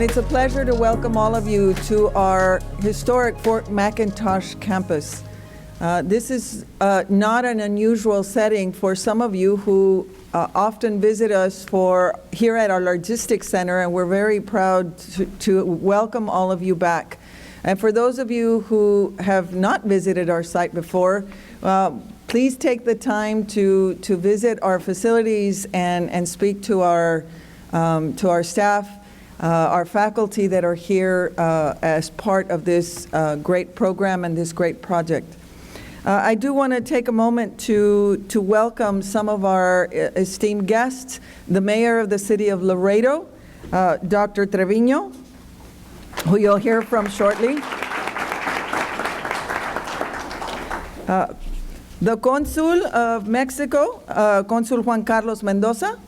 It's a pleasure to welcome all of you to our historic Fort McIntosh campus. This is not an unusual setting for some of you who often visit us here at our logistics center, and we're very proud to welcome all of you back. And for those of you who have not visited our site before, please take the time to visit our facilities and speak to our staff, our faculty that are here as part of this great program and this great project. I do want to take a moment to welcome some of our esteemed guests, the mayor of the city of Laredo, Dr. Treviño, who you'll hear from shortly. The Consul of Mexico, Consul Juan Carlos Mendoza.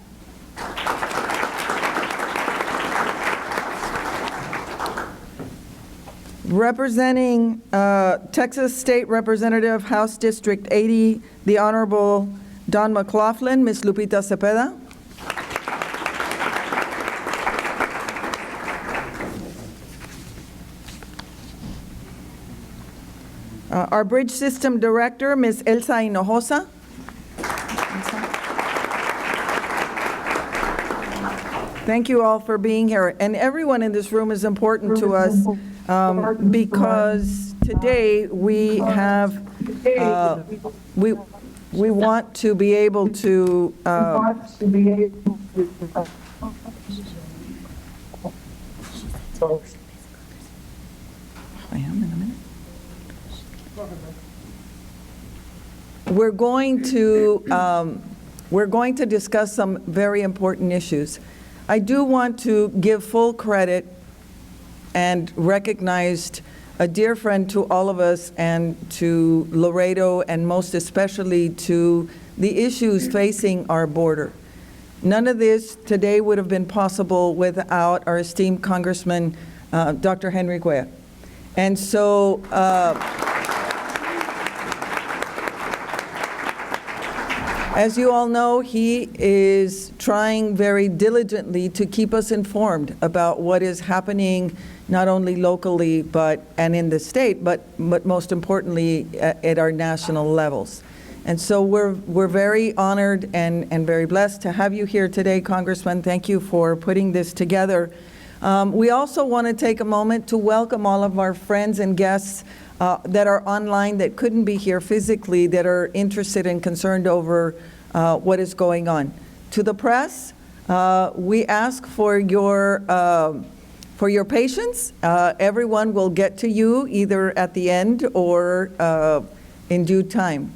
Representing Texas State Representative, House District 80, the Honorable Don McLaughlin, Ms. Lupita Cepeda. Our Bridge System Director, Ms. Elsa Hinojosa. Thank you all for being here. And everyone in this room is important to us because today we have, we want to be able to we're going to discuss some very important issues. I do want to give full credit and recognize a dear friend to all of us and to Laredo, and most especially to the issues facing our border. None of this today would have been possible without our esteemed Congressman, Dr. Henry Cuellar. And so, as you all know, he is trying very diligently to keep us informed about what is happening not only locally and in the state, but most importantly at our national levels. And so we're very honored and very blessed to have you here today, Congressman. Thank you for putting this together. We also want to take a moment to welcome all of our friends and guests that are online that couldn't be here physically, that are interested and concerned over what is going on. To the press, we ask for your patience. Everyone will get to you either at the end or in due time.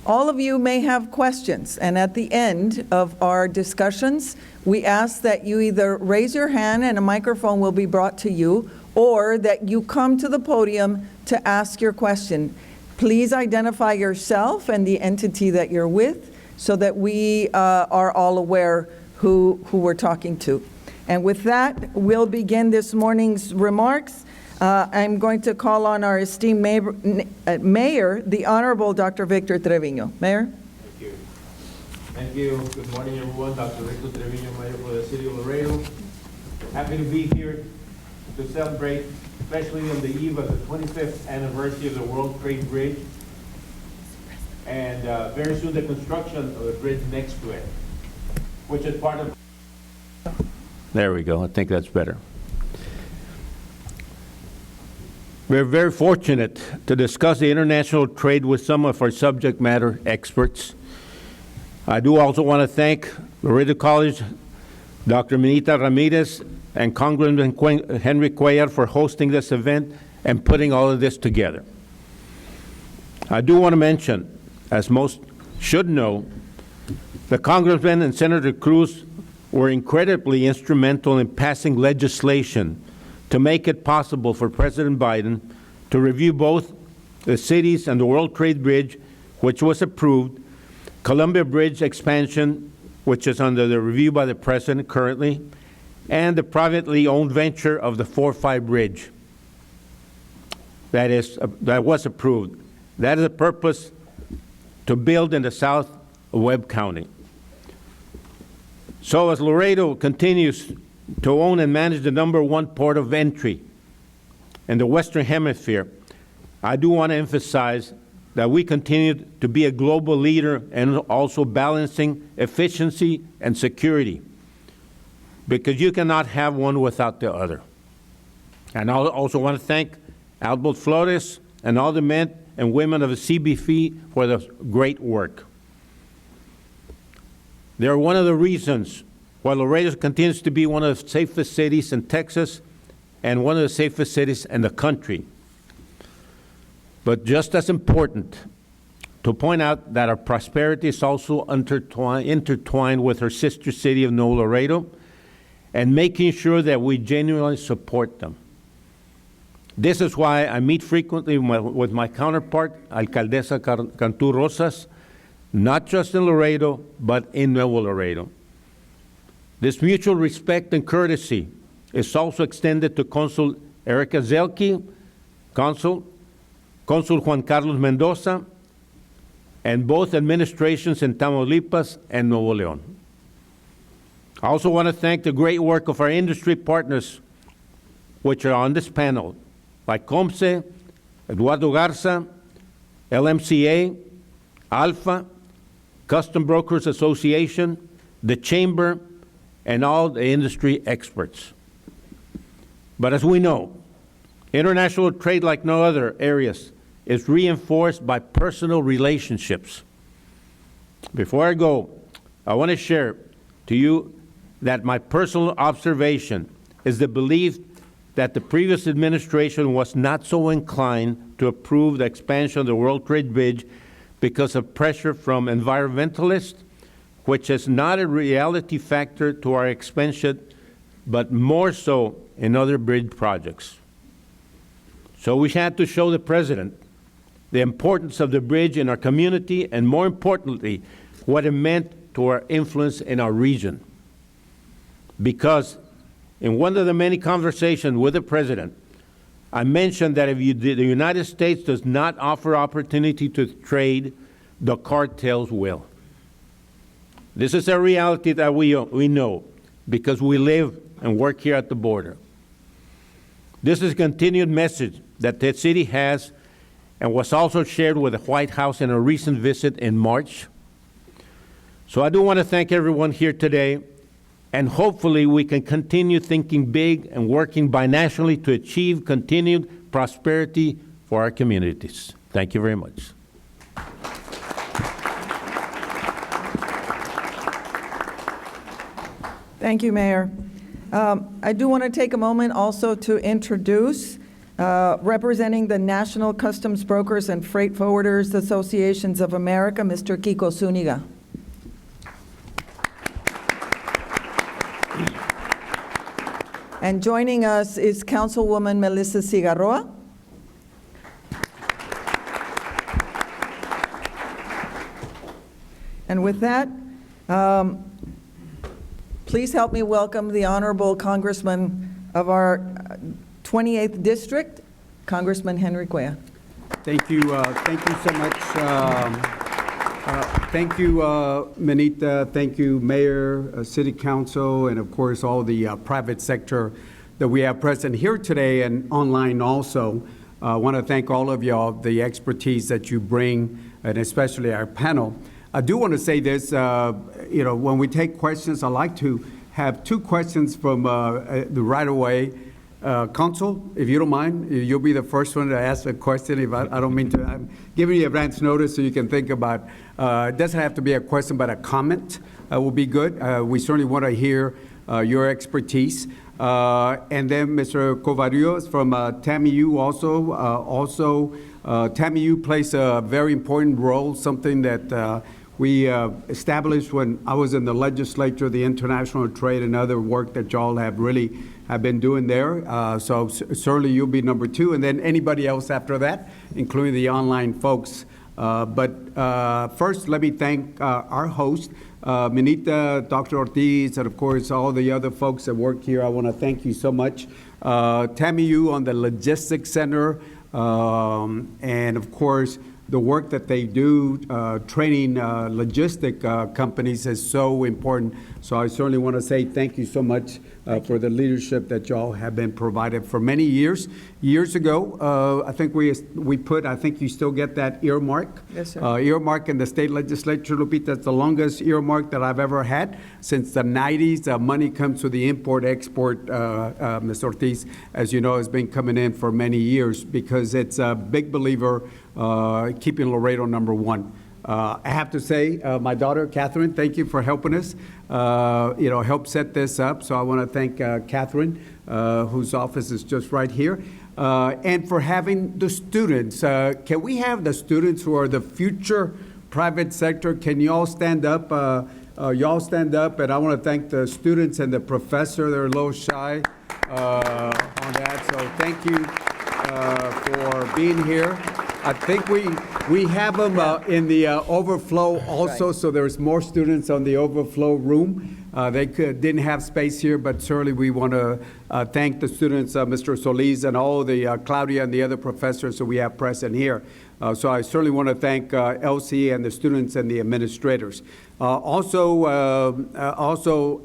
All of you may have questions, and at the end of our discussions, we ask that you either raise your hand and a microphone will be brought to you, or that you come to the podium to ask your question. Please identify yourself and the entity that you're with so that we are all aware who we're talking to. And with that, we'll begin this morning's remarks. I'm going to call on our esteemed mayor, the Honorable Dr. Victor Treviño. Mayor? Thank you. Thank you. Good morning, everyone. Dr. Victor Treviño, Mayor for the City of Laredo. Happy to be here to celebrate, especially on the eve of the 25th anniversary of the World Trade Bridge, and very soon the construction of the bridge next to it, which is part of... There we go. I think that's better. We're very fortunate to discuss the international trade with some of our subject matter experts. I do also want to thank Laredo College, Dr. Minita Ramirez, and Congressman Henry Cuellar for hosting this event and putting all of this together. I do want to mention, as most should know, the Congressman and Senator Cruz were incredibly instrumental in passing legislation to make it possible for President Biden to review both the cities and the World Trade Bridge, which was approved, Columbia Bridge expansion, which is under the review by the President currently, and the privately owned venture of the 4-5 Bridge that was approved. That is the purpose to build in the south of Webb County. So as Laredo continues to own and manage the #1 port of entry in the Western Hemisphere, I do want to emphasize that we continue to be a global leader and also balancing efficiency and security, because you cannot have one without the other. And I also want to thank Albert Flores and all the men and women of the CBP for the great work. They are one of the reasons why Laredo continues to be one of the safest cities in Texas and one of the safest cities in the country. But just as important, to point out that our prosperity is also intertwined with our sister city of Nuevo Laredo, and making sure that we genuinely support them. This is why I meet frequently with my counterpart, Alcaldesa Cantú Rosas, not just in Laredo, but in Nuevo Laredo. This mutual respect and courtesy is also extended to Consul Erica Zelke, Consul Juan Carlos Mendoza, and both administrations in Tamaulipas and Nuevo León. I also want to thank the great work of our industry partners, which are on this panel, like COMSE, Eduardo Garza, LMCA, Alpha, Custom Brokers Association, the Chamber, and all the industry experts. But as we know, international trade, like no other areas, is reinforced by personal relationships. Before I go, I want to share to you that my personal observation is the belief that the previous administration was not so inclined to approve the expansion of the World Trade Bridge because of pressure from environmentalists, which is not a reality factor to our expansion, but more so in other bridge projects. So we had to show the President the importance of the bridge in our community, and more importantly, what it meant to our influence in our region. Because in one of the many conversations with the President, I mentioned that if the United States does not offer opportunity to trade, the cartels will. This is a reality that we know because we live and work here at the border. This is a continued message that the city has and was also shared with the White House in a recent visit in March. So I do want to thank everyone here today, and hopefully we can continue thinking big and working binationally to achieve continued prosperity for our communities. Thank you very much. Thank you, Mayor. I do want to take a moment also to introduce representing the National Customs Brokers and Freight Forwarders Associations of America, Mr. Kiko Zuniga. And joining us is Councilwoman Melissa Cigarroa. And with that, please help me welcome the Honorable Congressman of our 28th District, Congressman Henry Cuellar. Thank you so much. Thank you, Manita. Thank you, Mayor, City Council, and of course all the private sector that we have present here today and online also. I want to thank all of y'all, the expertise that you bring, and especially our panel. I do want to say this, when we take questions, I like to have 2 questions from the right away. Council, if you don't mind, you'll be the first one to ask a question. If I don't mean to, I'm giving you advance notice so you can think about, it doesn't have to be a question, but a comment will be good. We certainly want to hear your expertise. And then Mr. Covarrubias from TAMIU also. TAMIU plays a very important role, something that we established when I was in the legislature, the international trade and other work that y'all have been doing there. So certainly you'll be number 2, and then anybody else after that, including the online folks. But first, let me thank our host, Minita, Dr. Ortiz, and of course all the other folks that work here. I want to thank you so much. TAMIU on the Logistics Center, and of course the work that they do training logistic companies is so important. So I certainly want to say thank you so much for the leadership that y'all have been provided for many years. Years ago, I think we put, I think you still get that earmark. Yes, sir. Earmark in the state legislature, Lupita. It's the longest earmark that I've ever had since the 90s. Money comes to the import-export, Ms. Ortiz, as you know, has been coming in for many years because it's a big believer keeping Laredo number one. I have to say, my daughter, Catherine, thank you for helping us, help set this up. So I want to thank Catherine, whose office is just right here, and for having the students. Can we have the students who are the future private sector? Can you all stand up? Y'all stand up, and I want to thank the students and the professor. They're a little shy on that, so thank you for being here. I think we have them in the overflow also, so there's more students on the overflow room. They didn't have space here, but certainly we want to thank the students, Mr. Solis and all the Claudia and the other professors that we have present here. So I certainly want to thank Elsie and the students and the administrators. Also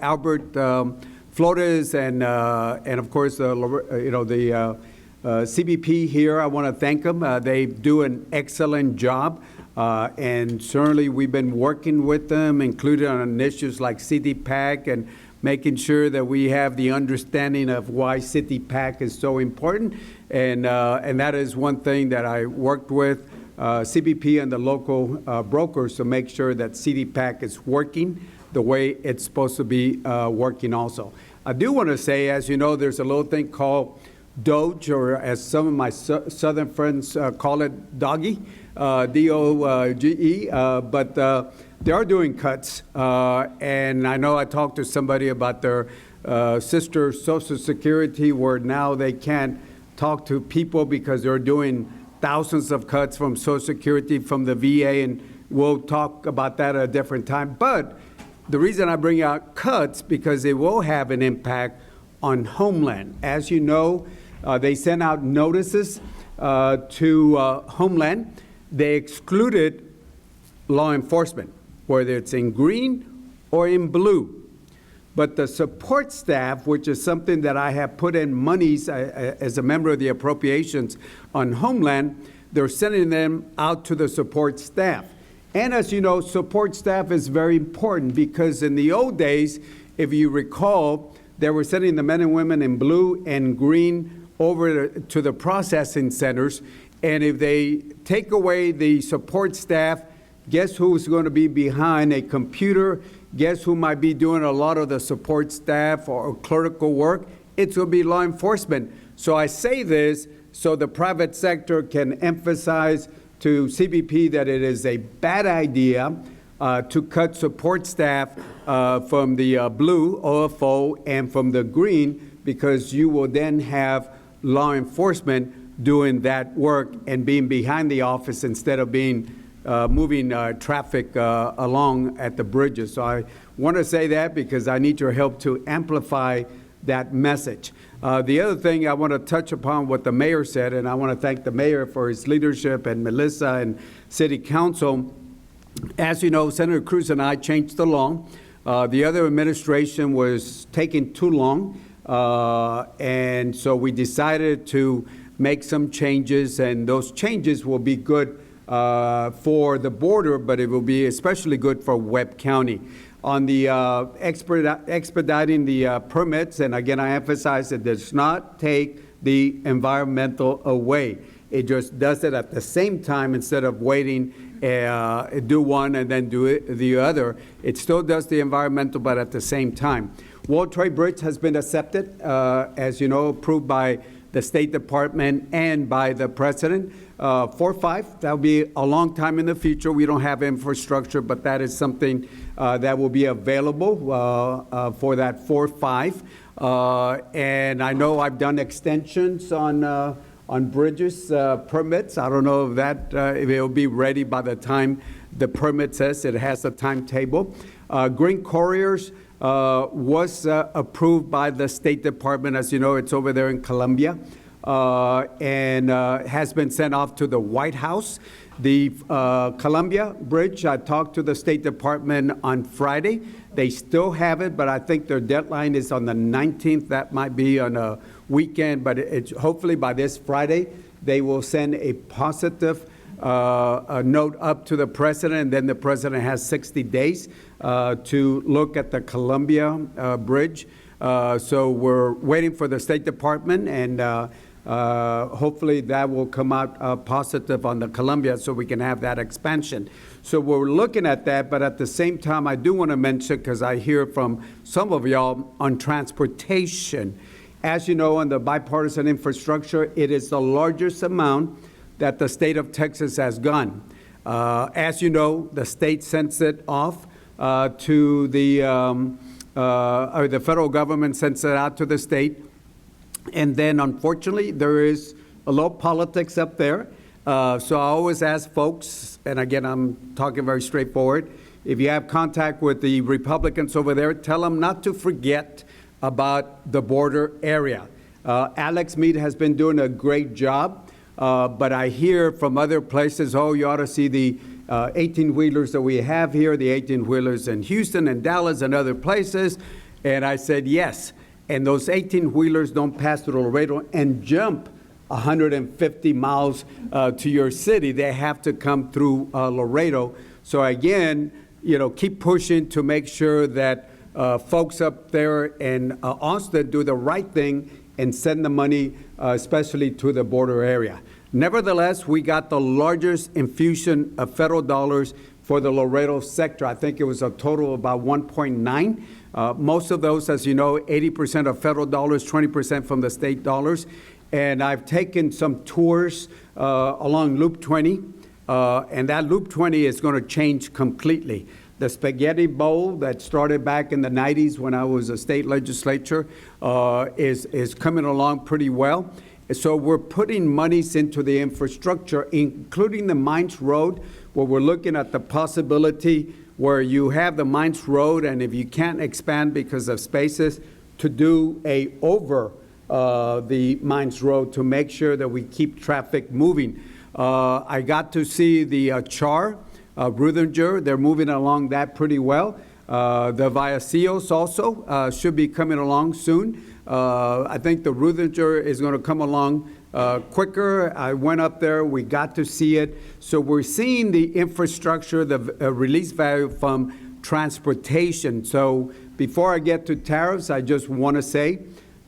Albert Flores and of course the CBP here. I want to thank them. They do an excellent job. And certainly we've been working with them, including on issues like CDPAC and making sure that we have the understanding of why CDPAC is so important. And that is one thing that I worked with CBP and the local brokers to make sure that CDPAC is working the way it's supposed to be working also. I do want to say, as you know, there's a little thing called Doge, or as some of my southern friends call it, Doggy, D-O-G-E, but they are doing cuts. And I know I talked to somebody about their sister Social Security, where now they can't talk to people because they're doing thousands of cuts from Social Security, from the VA, and we'll talk about that at a different time. But the reason I bring out cuts, because it will have an impact on Homeland. As you know, they sent out notices to Homeland. They excluded law enforcement, whether it's in green or in blue. But the support staff, which is something that I have put in monies as a member of the appropriations on Homeland, they're sending them out to the support staff. And as you know, support staff is very important because in the old days, if you recall, they were sending the men and women in blue and green over to the processing centers. And if they take away the support staff, guess who's going to be behind a computer? Guess who might be doing a lot of the support staff or clerical work? It's going to be law enforcement. So I say this so the private sector can emphasize to CBP that it is a bad idea to cut support staff from the blue OFO and from the green, because you will then have law enforcement doing that work and being behind the office instead of being moving traffic along at the bridges. So I want to say that because I need your help to amplify that message. The other thing I want to touch upon what the mayor said, and I want to thank the mayor for his leadership and Melissa and City Council. As you know, Senator Cruz and I changed the law. The other administration was taking too long, and so we decided to make some changes, and those changes will be good for the border, but it will be especially good for Webb County. On the expediting the permits, and again, I emphasize it does not take the environmental away. It just does it at the same time instead of waiting, do one and then do the other. It still does the environmental, but at the same time. World Trade Bridge has been accepted, as you know, approved by the State Department and by the President. 4-5, that'll be a long time in the future. We don't have infrastructure, but that is something that will be available for that 4-5. And I know I've done extensions on bridges permits. I don't know if that if it will be ready by the time the permit says it has a timetable. Green Couriers was approved by the State Department. As you know, it's over there in Colombia. and has been sent off to the White House. The Columbia Bridge, I talked to the State Department on Friday. They still have it, but I think their deadline is on the 19th. That might be on a weekend, but hopefully by this Friday, they will send a positive a note up to the president, and then the president has 60 days to look at the Columbia Bridge. So we're waiting for the State Department, and hopefully that will come out positive on the Columbia so we can have that expansion. So we're looking at that, but at the same time, I do want to mention, because I hear from some of y'all on transportation. As you know, on the bipartisan infrastructure, it is the largest amount that the state of Texas has gone. As you know, the state sends it off to or the federal government sends it out to the state. And then, unfortunately, there is a little politics up there. So I always ask folks, and again, I'm talking very straightforward, if you have contact with the Republicans over there, tell them not to forget about the border area. Alex Mead has been doing a great job, but I hear from other places, oh, you ought to see the 18-wheelers that we have here, the 18-wheelers in Houston and Dallas and other places. And I said, yes. And those 18-wheelers don't pass through Laredo and jump 150 miles to your city. They have to come through Laredo. So again, you know, keep pushing to make sure that folks up there in Austin do the right thing and send the money, especially to the border area. Nevertheless, we got the largest infusion of federal dollars for the Laredo sector. I think it was a total of about 1.9. Most of those, as you know, 80% of federal dollars, 20% from the state dollars. And I've taken some tours along Loop 20, and that Loop 20 is going to change completely. The Spaghetti Bowl that started back in the 90s when I was a state legislature is coming along pretty well. So we're putting monies into the infrastructure, including the Mines Road, where we're looking at the possibility where you have the Mines Road, and if you can't expand because of spaces, to do a over the Mines Road to make sure that we keep traffic moving. I got to see the Char, Ruthergerd. They're moving along that pretty well. The Vallecios also should be coming along soon. I think the Ruthergerd is going to come along quicker. I went up there. We got to see it. So we're seeing the infrastructure, the release value from transportation. So before I get to tariffs, I just want to say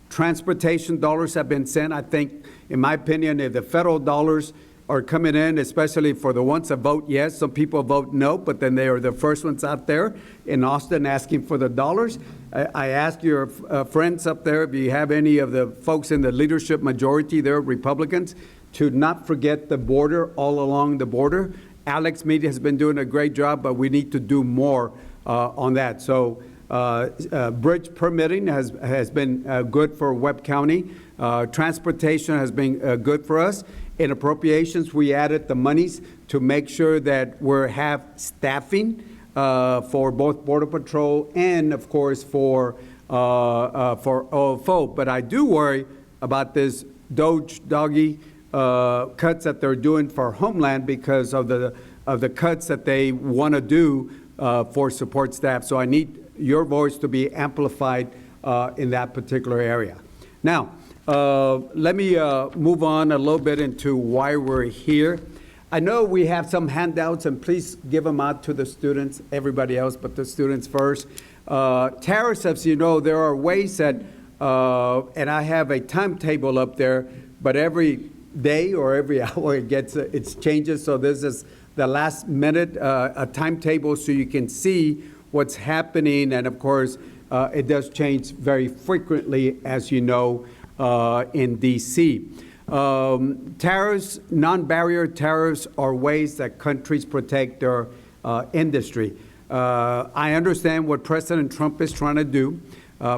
transportation dollars have been sent. I think, in my opinion, if the federal dollars are coming in, especially for the ones that vote yes. Some people vote no, but then they are the first ones out there in Austin asking for the dollars. I ask your friends up there, if you have any of the folks in the leadership majority there, Republicans, to not forget the border, all along the border. Alex Mead has been doing a great job, but we need to do more on that. So bridge permitting has been good for Webb County. Transportation has been good for us. In appropriations, we added the monies to make sure that we have staffing for both Border Patrol and, of course, for OFO. But I do worry about this doggy cuts that they're doing for Homeland because of the cuts that they want to do for support staff. So I need your voice to be amplified in that particular area. Now, let me move on a little bit into why we're here. I know we have some handouts, and please give them out to the students, everybody else, but the students first. Tariffs, as you know, there are ways that, and I have a timetable up there, but every day or every hour it changes. So this is the last minute, a timetable so you can see what's happening. And of course, it does change very frequently, as you know, in D.C. Tariffs, non-barrier tariffs are ways that countries protect their industry. I understand what President Trump is trying to do.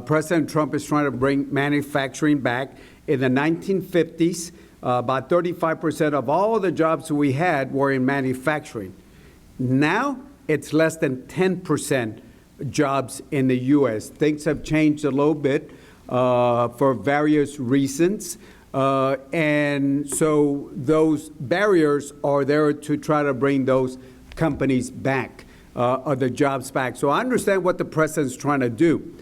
President Trump is trying to bring manufacturing back. In the 1950s, about 35% of all the jobs we had were in manufacturing. Now, it's less than 10% jobs in the U.S. Things have changed a little bit for various reasons. And so those barriers are there to try to bring those companies back, or the jobs back. So I understand what the president's trying to do.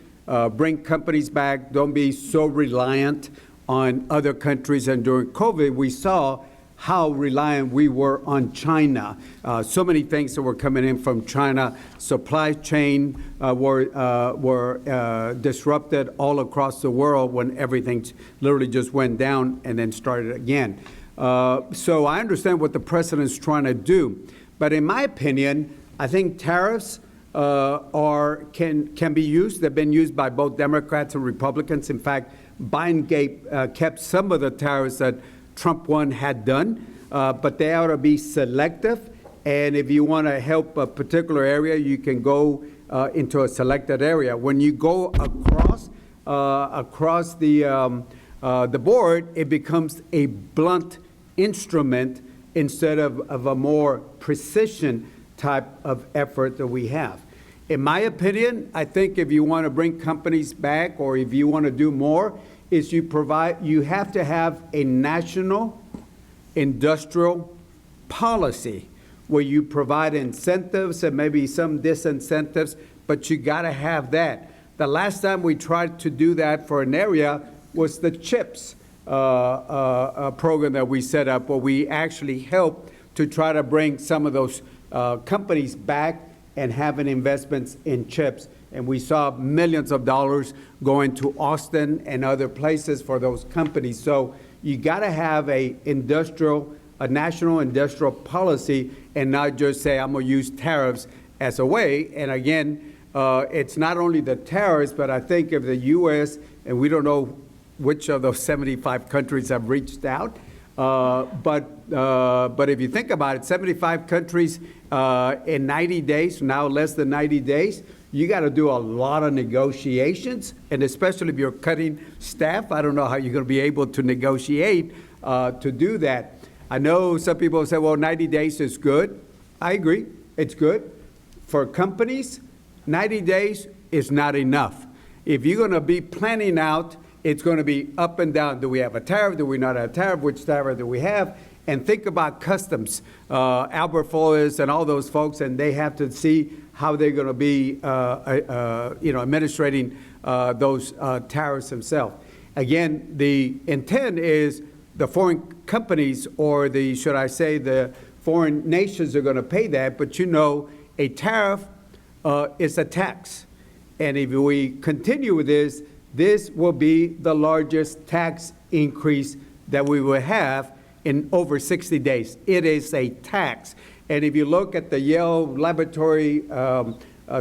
Bring companies back, don't be so reliant on other countries. And during COVID, we saw how reliant we were on China. So many things that were coming in from China. Supply chain were disrupted all across the world when everything literally just went down and then started again. So I understand what the president's trying to do. But in my opinion, I think tariffs can be used. They've been used by both Democrats and Republicans. In fact, Biden kept some of the tariffs that Trump one had done, but they ought to be selective. And if you want to help a particular area, you can go into a selected area. When you go across the board, it becomes a blunt instrument instead of a more precision type of effort that we have. In my opinion, I think if you want to bring companies back or if you want to do more, is you have to have a national industrial policy where you provide incentives and maybe some disincentives, but you got to have that. The last time we tried to do that for an area was the CHIPS program that we set up, where we actually helped to try to bring some of those companies back and having investments in chips. And we saw millions of dollars going to Austin and other places for those companies. So you got to have a national industrial policy and not just say, I'm going to use tariffs as a way. And again, it's not only the tariffs, but I think if the U.S., and we don't know which of those 75 countries have reached out, but if you think about it, 75 countries in 90 days, now less than 90 days, you got to do a lot of negotiations, and especially if you're cutting staff, I don't know how you're going to be able to negotiate to do that. I know some people say, well, 90 days is good. I agree, it's good. For companies, 90 days is not enough. If you're going to be planning out, it's going to be up and down. Do we have a tariff? Do we not have a tariff? Which tariff do we have? And think about customs, Albert Flores and all those folks, and they have to see how they're going to be, administrating those tariffs themselves. Again, the intent is the foreign companies, or should I say, the foreign nations are going to pay that. But a tariff is a tax, and if we continue with this will be the largest tax increase that we will have in over 60 days. It is a tax. And if you look at the Yale laboratory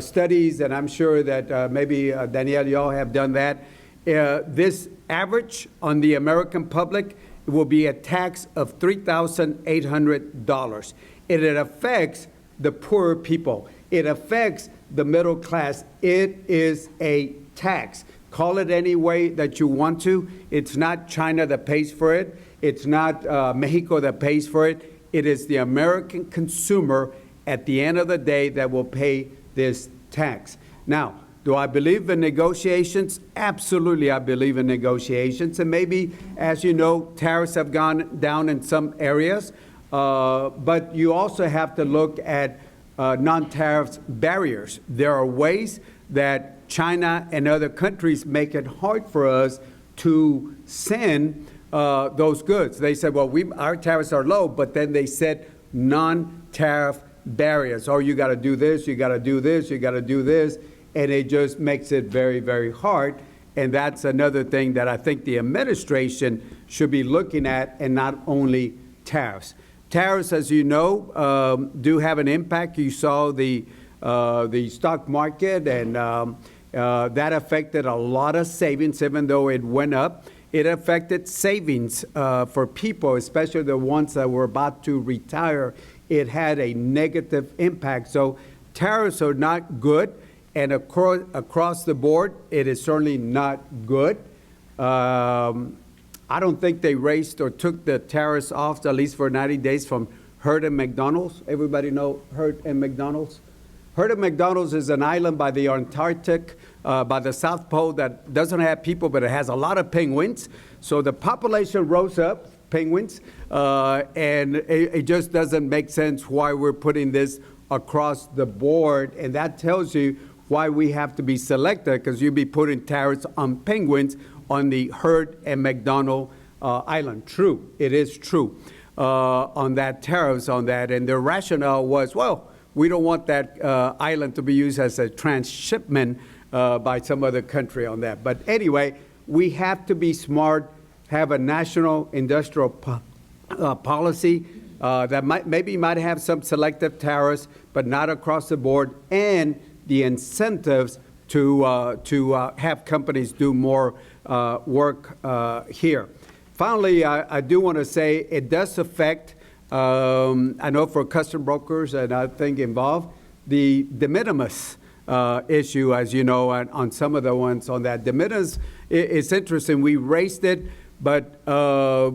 studies, and I'm sure that maybe Danielle, y'all have done that, this average on the American public will be a tax of $3,800. It affects the poorer people. It affects the middle class. It is a tax. Call it any way that you want to. It's not China that pays for it. It's not Mexico that pays for it. It is the American consumer at the end of the day that will pay this tax. Now, do I believe in negotiations? Absolutely, I believe in negotiations. And maybe, as you know, tariffs have gone down in some areas. But you also have to look at non-tariff barriers. There are ways that China and other countries make it hard for us to send those goods. They said, well, our tariffs are low, but then they set non-tariff barriers. Oh, you got to do this, you got to do this, you got to do this, and it just makes it very, very hard. And that's another thing that I think the administration should be looking at, and not only tariffs. Tariffs, as you know, do have an impact. You saw the stock market, and that affected a lot of savings, even though it went up. It affected savings for people, especially the ones that were about to retire. It had a negative impact. So tariffs are not good, and across the board, it is certainly not good. I don't think they raised or took the tariffs off, at least for 90 days, from Hurd and McDonald's. Everybody know Hurd and McDonald's? Hurd and McDonald's is an island by the Antarctic by the South Pole that doesn't have people, but it has a lot of penguins. So the population rose up, penguins, and it just doesn't make sense why we're putting this across the board. And that tells you why we have to be selective, because you'd be putting tariffs on penguins on the Heard and McDonald Island. True, it is true on that, tariffs on that. And the rationale was, well, we don't want that island to be used as a transshipment by some other country on that. But anyway, we have to be smart, have a national industrial policy that might have some selective tariffs, but not across the board, and the incentives to have companies do more work here. Finally, I do want to say it does affect, I know for custom brokers and I think involved, the de minimis issue, as you know, on some of the ones on that. De minimis, it's interesting. We raised it, but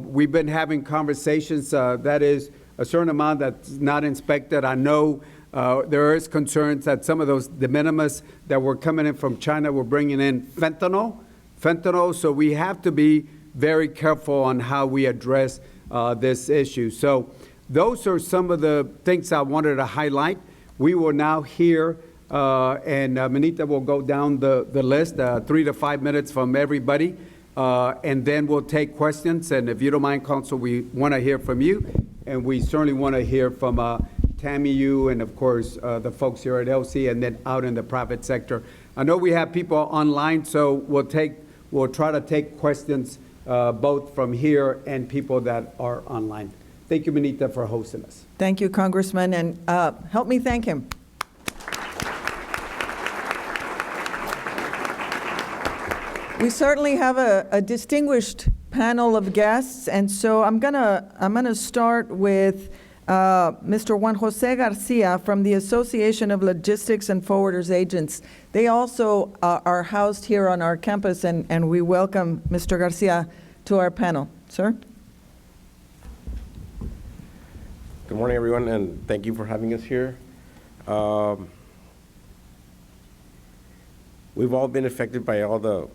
we've been having conversations. That is a certain amount that's not inspected. I know there is concerns that some of those de minimis that were coming in from China were bringing in fentanyl. So we have to be very careful on how we address this issue. So those are some of the things I wanted to highlight. We will now hear, and Manita will go down the list, 3 to 5 minutes from everybody, and then we'll take questions. And if you don't mind, Council, we want to hear from you, and we certainly want to hear from Tammy, you, and of course the folks here at LC, and then out in the private sector. I know we have people online, so we'll try to take questions both from here and people that are online. Thank you, Manita, for hosting us. Thank you, Congressman, and help me thank him. We certainly have a distinguished panel of guests, and so I'm gonna start with Mr. Juan Jose Garcia from the Association of Logistics and Forwarders Agents. They also are housed here on our campus, and we welcome Mr. Garcia to our panel. Sir? Good morning, everyone, and thank you for having us here. We've all been affected by all the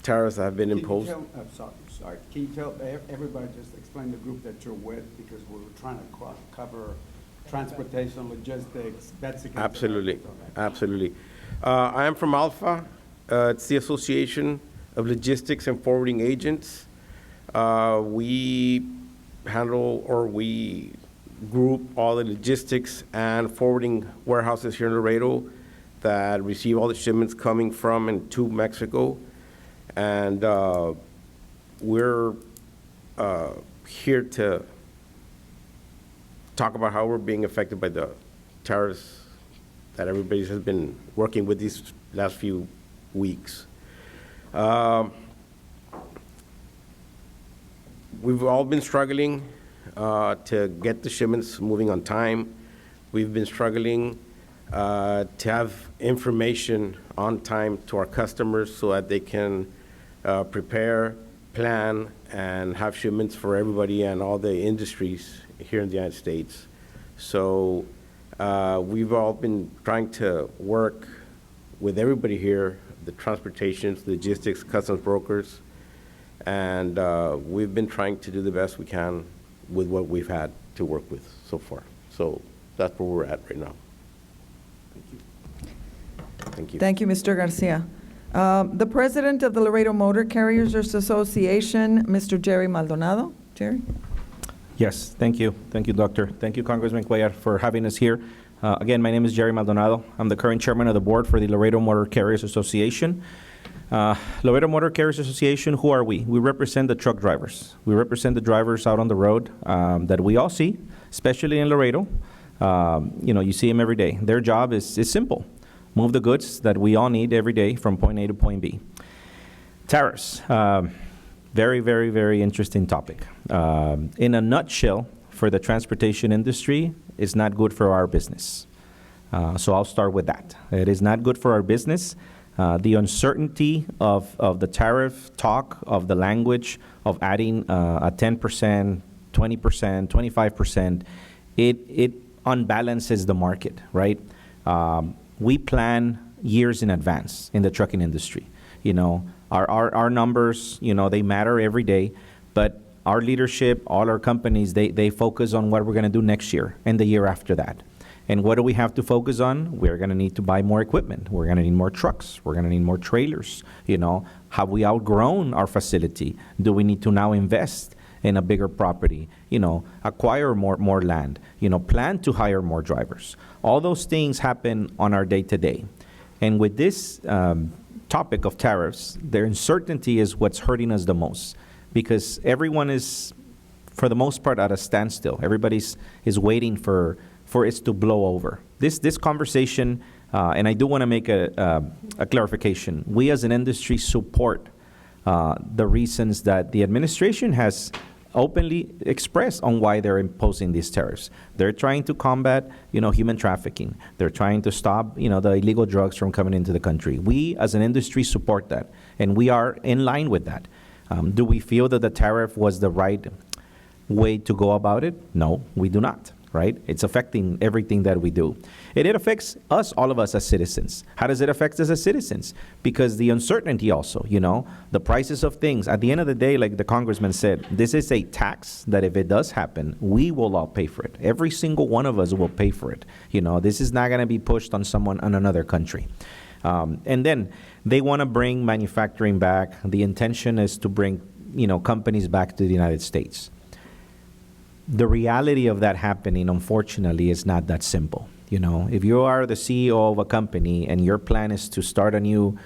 tariffs that have been imposed. Sorry. Can you tell everybody, just explain the group that you're with, because we're trying to cover transportation, logistics, Betsy. Absolutely. I am from Alpha. It's the Association of Logistics and Forwarding Agents. We handle, or we group all the logistics and forwarding warehouses here in Laredo that receive all the shipments coming from and to Mexico. And we're here to talk about how we're being affected by the tariffs that everybody has been working with these last few weeks. We've all been struggling to get the shipments moving on time. We've been struggling to have information on time to our customers so that they can prepare, plan, and have shipments for everybody and all the industries here in the United States. So we've all been trying to work with everybody here, the transportation, logistics, customs brokers, and we've been trying to do the best we can with what we've had to work with so far. So that's where we're at right now. Thank you. Thank you, Mr. Garcia. The president of the Laredo Motor Carriers Association, Mr. Jerry Maldonado. Jerry? Yes, thank you. Thank you, Doctor. Thank you, Congressman Cuellar, for having us here. Again, my name is Jerry Maldonado. I'm the current chairman of the board for the Laredo Motor Carriers Association. Laredo Motor Carriers Association, who are we? We represent the truck drivers. We represent the drivers out on the road that we all see, especially in Laredo. You see them every day. Their job is simple. Move the goods that we all need every day from point A to point B. Tariffs, very, very, very interesting topic. In a nutshell, for the transportation industry, it's not good for our business. So I'll start with that. It is not good for our business. The uncertainty of the tariff talk, of the language, of adding a 10%, 20%, 25%, it unbalances the market, right? We plan years in advance in the trucking industry. You know, our numbers, you know, they matter every day, but our leadership, all our companies, they focus on what we're going to do next year and the year after that. And what do we have to focus on? We're going to need to buy more equipment. We're going to need more trucks. We're going to need more trailers. You know, have we outgrown our facility? Do we need to now invest in a bigger property? You know, acquire more land. You know, plan to hire more drivers. All those things happen on our day-to-day. And with this topic of tariffs, the uncertainty is what's hurting us the most, because everyone is, for the most part, at a standstill. Everybody's is waiting for it to blow over. This conversation, and I do want to make a clarification. We as an industry support the reasons that the administration has openly expressed on why they're imposing these tariffs. They're trying to combat, you know, human trafficking. They're trying to stop, you know, the illegal drugs from coming into the country. We as an industry support that, and we are in line with that. Do we feel that the tariff was the right way to go about it? No, we do not. Right? It's affecting everything that we do. And it affects us, all of us as citizens. How does it affect us as citizens? Because the uncertainty also, you know, the prices of things. At the end of the day, like the Congressman said, this is a tax that if it does happen, we will all pay for it. Every single one of us will pay for it. You know, this is not going to be pushed on someone in another country. And then they want to bring manufacturing back. The intention is to bring, you know, companies back to the United States. The reality of that happening, unfortunately, is not that simple. You know, if you are the CEO of a company and your plan is to start a new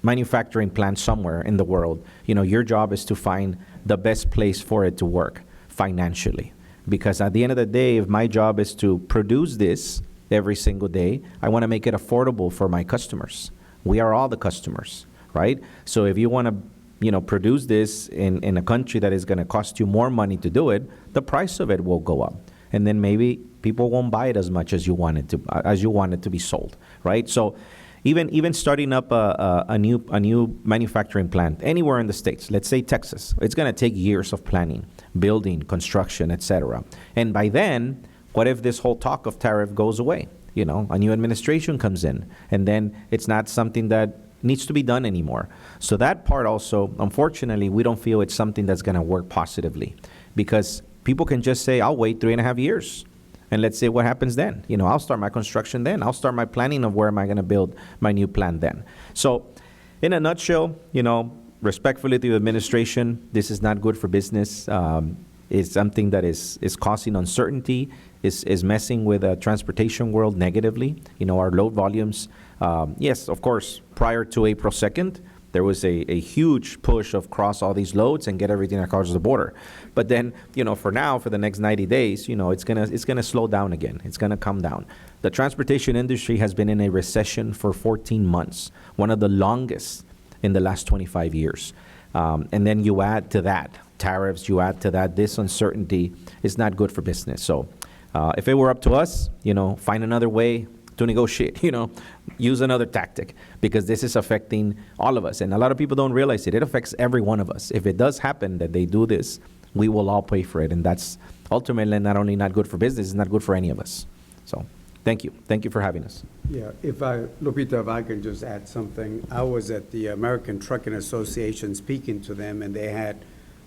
manufacturing plant somewhere in the world, you know, your job is to find the best place for it to work financially. Because at the end of the day, if my job is to produce this every single day, I want to make it affordable for my customers. We are all the customers, right? So if you want to, you know, produce this in a country that is going to cost you more money to do it, the price of it will go up. And then maybe people won't buy it as much as you want it to be sold, right? So even starting up a new manufacturing plant anywhere in the States, let's say Texas, it's going to take years of planning, building, construction, etc. And by then, what if this whole talk of tariff goes away? You know, a new administration comes in, and then it's not something that needs to be done anymore. So that part also, unfortunately, we don't feel it's something that's going to work positively, because people can just say, I'll wait 3.5 years. And let's see what happens then. You know, I'll start my construction then. I'll start my planning of where am I going to build my new plant then. So in a nutshell, you know, respectfully to the administration, this is not good for business. It's something that is causing uncertainty, is messing with the transportation world negatively. You know, our load volumes, yes, of course, prior to April 2nd, there was a huge push of cross all these loads and get everything across the border. But then, you know, for now, for the next 90 days, you know, it's gonna slow down again. It's gonna come down. The transportation industry has been in a recession for 14 months, one of the longest in the last 25 years. And then you add to that tariffs, you add to that this uncertainty, is not good for business. So if it were up to us, you know, find another way to negotiate, you know, use another tactic, because this is affecting all of us. And a lot of people don't realize it. It affects every one of us. If it does happen that they do this, we will all pay for it. And that's ultimately not only not good for business, it's not good for any of us. So thank you. Thank you for having us. Yeah, Lupita, if I can just add something. I was at the American Trucking Association speaking to them, and they had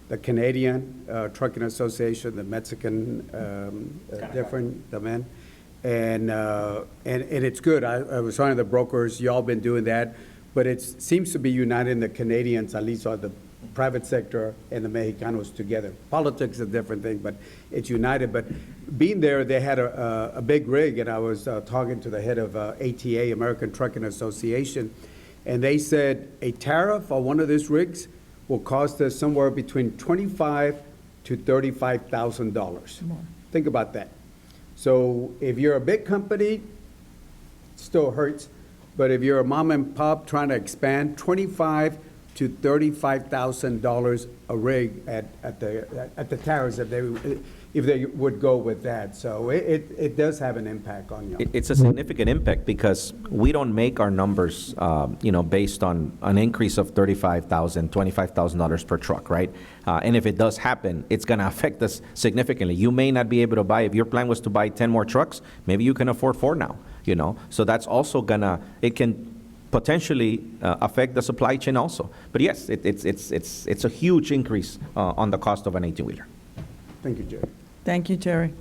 the Canadian Trucking Association, the Mexican, different, the men. And it's good. I was one of the brokers. Y'all been doing that, but it seems to be uniting the Canadians, at least on the private sector, and the Mexicanos together. Politics is a different thing, but it's united. But being there, they had a big rig, and I was talking to the head of ATA, American Trucking Association, and they said a tariff on one of these rigs will cost us somewhere between $25,000 to $35,000. Think about that. So if you're a big company, it still hurts. But if you're a mom and pop trying to expand, $25,000 to $35,000 a rig at the tariffs if they would go with that. So it does have an impact on you. It's a significant impact, because we don't make our numbers, you know, based on an increase of $35,000, $25,000 per truck, right? And if it does happen, it's going to affect us significantly. You may not be able to buy, if your plan was to buy 10 more trucks, maybe you can afford 4 now. you know? So that's also it can potentially affect the supply chain also. But yes, it's a huge increase on the cost of an 18-wheeler. Thank you, Jerry. Thank you, Jerry.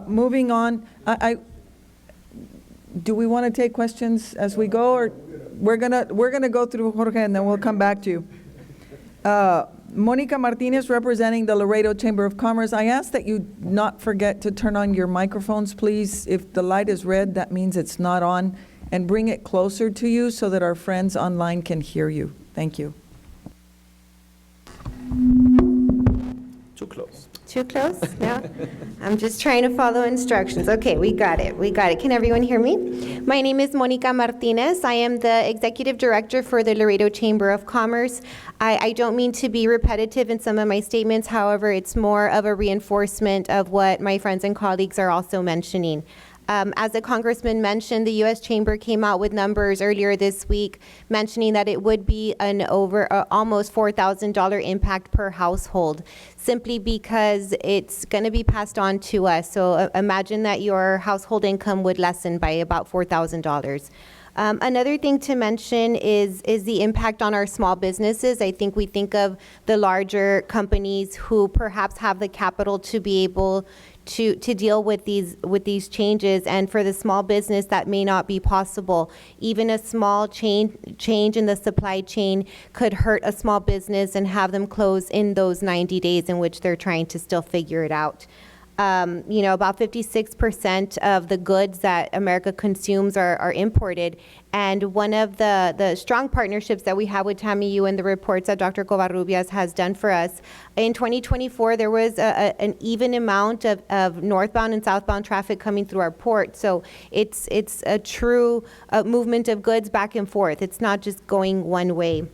Moving on, do we want to take questions as we go, or we're gonna go through Jorge and then we'll come back to you. Monica Martinez, representing the Laredo Chamber of Commerce. I ask that you not forget to turn on your microphones, please. If the light is red, that means it's not on, and bring it closer to you so that our friends online can hear you. Thank you. Too close. Too close? No? I'm just trying to follow instructions. Okay, we got it. We got it. Can everyone hear me? My name is Monica Martinez. I am the Executive Director for the Laredo Chamber of Commerce. I don't mean to be repetitive in some of my statements. However, it's more of a reinforcement of what my friends and colleagues are also mentioning. As the Congressman mentioned, the U.S. Chamber came out with numbers earlier this week mentioning that it would be an almost $4,000 impact per household, simply because it's going to be passed on to us. So imagine that your household income would lessen by about $4,000. Another thing to mention is the impact on our small businesses. I think we think of the larger companies who perhaps have the capital to be able to deal with these changes, and for the small business that may not be possible. Even a small change in the supply chain could hurt a small business and have them close in those 90 days in which they're trying to still figure it out. You know, about 56% of the goods that America consumes are imported. And one of the strong partnerships that we have with TAMIU and the reports that Dr. Covarrubias has done for us, in 2024, there was an even amount of northbound and southbound traffic coming through our port. So it's a true movement of goods back and forth. It's not just going one way.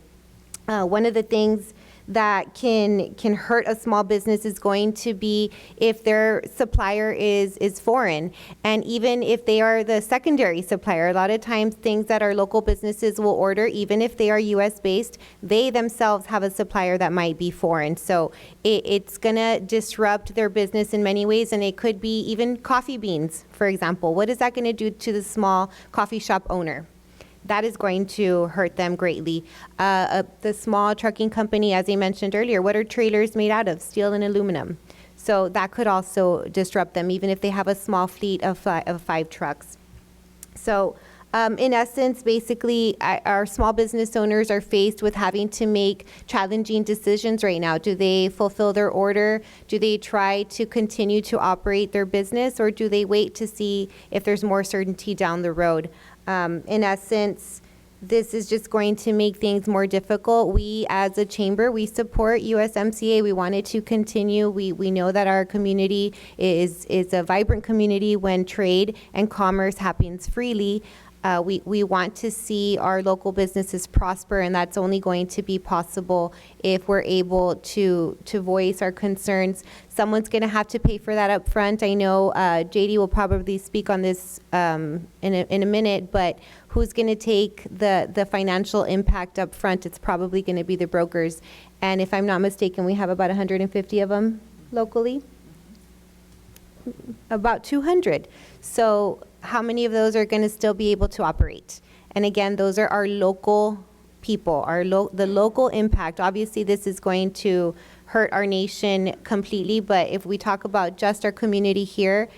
One of the things that can hurt a small business is going to be if their supplier is foreign, and even if they are the secondary supplier. A lot of times things that our local businesses will order, even if they are US based, they themselves have a supplier that might be foreign. So it's gonna disrupt their business in many ways, and it could be even coffee beans, for example. What is that gonna do to the small coffee shop owner? That is going to hurt them greatly. The small trucking company, as I mentioned earlier, what are trailers made out of? Steel and aluminum. So that could also disrupt them, even if they have a small fleet of 5 trucks. So in essence, basically, our small business owners are faced with having to make challenging decisions right now. Do they fulfill their order? Do they try to continue to operate their business, or do they wait to see if there's more certainty down the road? In essence, this is just going to make things more difficult. We, as a chamber, we support USMCA. We want it to continue. We know that our community is a vibrant community when trade and commerce happens freely. We want to see our local businesses prosper, and that's only going to be possible if we're able to voice our concerns. Someone's going to have to pay for that up front. I know JD will probably speak on this in a minute, but who's going to take the financial impact up front? It's probably going to be the brokers. And if I'm not mistaken, we have about 150 of them locally. About 200. So how many of those are going to still be able to operate? And again, those are our local people, the local impact. Obviously, this is going to hurt our nation completely, but if we talk about just our community here,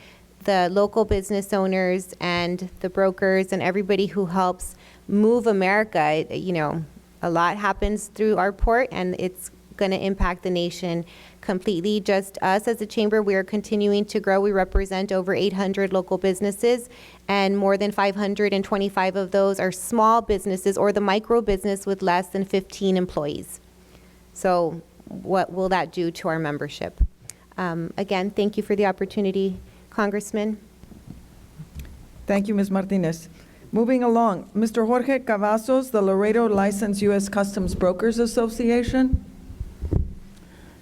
the local business owners and the brokers and everybody who helps move America, you know, a lot happens through our port, and it's going to impact the nation completely. Just us as a chamber, we are continuing to grow. We represent over 800 local businesses, and more than 525 of those are small businesses or the micro business with less than 15 employees. So what will that do to our membership? Again, thank you for the opportunity, Congressman. Thank you, Ms. Martinez. Moving along, Mr. Jorge Cavazos, the Laredo Licensed U.S. Customs Brokers Association.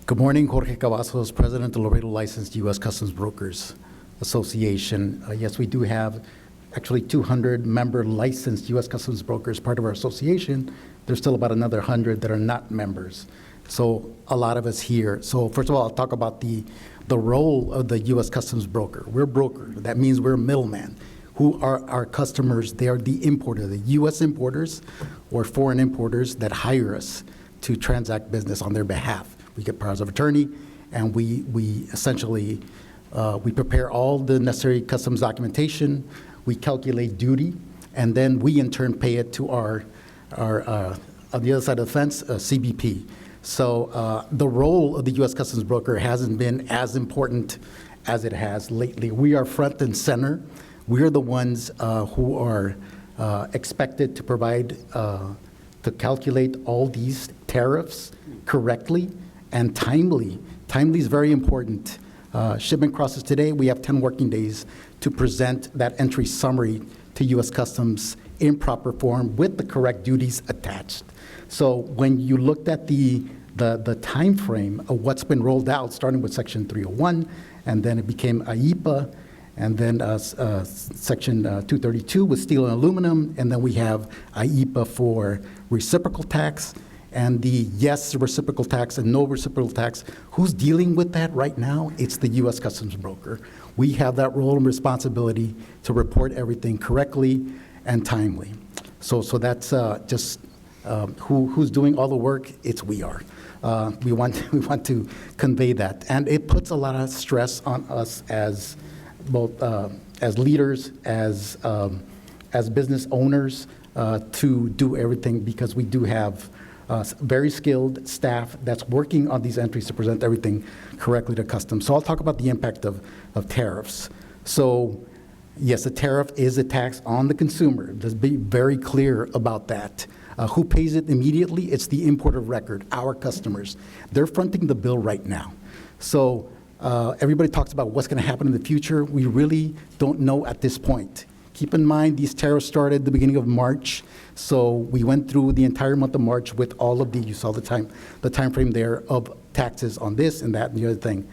Good morning, Jorge Cavazos, President of Laredo Licensed U.S. Customs Brokers Association. Yes, we do have actually 200 member licensed U.S. Customs brokers part of our association. There's still about another 100 that are not members. So a lot of us here. So first of all, I'll talk about the role of the U.S. Customs broker. We're a broker. That means we're a middleman. Who are our customers? They are the importer, the U.S. importers or foreign importers that hire us to transact business on their behalf. We get powers of attorney, and we essentially, we prepare all the necessary customs documentation, we calculate duty, and then we in turn pay it to our on the other side of the fence, CBP. So the role of the U.S. Customs broker hasn't been as important as it has lately. We are front and center. We're the ones who are expected to provide, to calculate all these tariffs correctly and timely. Timely is very important. Shipment crosses today, we have 10 working days to present that entry summary to U.S. Customs in proper form with the correct duties attached. So when you looked at the time frame of what's been rolled out, starting with Section 301, and then it became IEEPA, and then Section 232 with steel and aluminum, and then we have IEEPA for reciprocal tax, and the yes reciprocal tax and no reciprocal tax. Who's dealing with that right now? It's the U.S. Customs broker. We have that role and responsibility to report everything correctly and timely. So that's just who's doing all the work. It's we are. We want to convey that, and it puts a lot of stress on us as both as leaders, as business owners, to do everything, because we do have very skilled staff that's working on these entries to present everything correctly to customs. So I'll talk about the impact of tariffs. So yes, a tariff is a tax on the consumer. Let's be very clear about that. Who pays it immediately? It's the importer of record, our customers. They're fronting the bill right now. So everybody talks about what's going to happen in the future. We really don't know at this point. Keep in mind, these tariffs started the beginning of March. So we went through the entire month of March with all of you saw the time frame there of taxes on this and that and the other thing.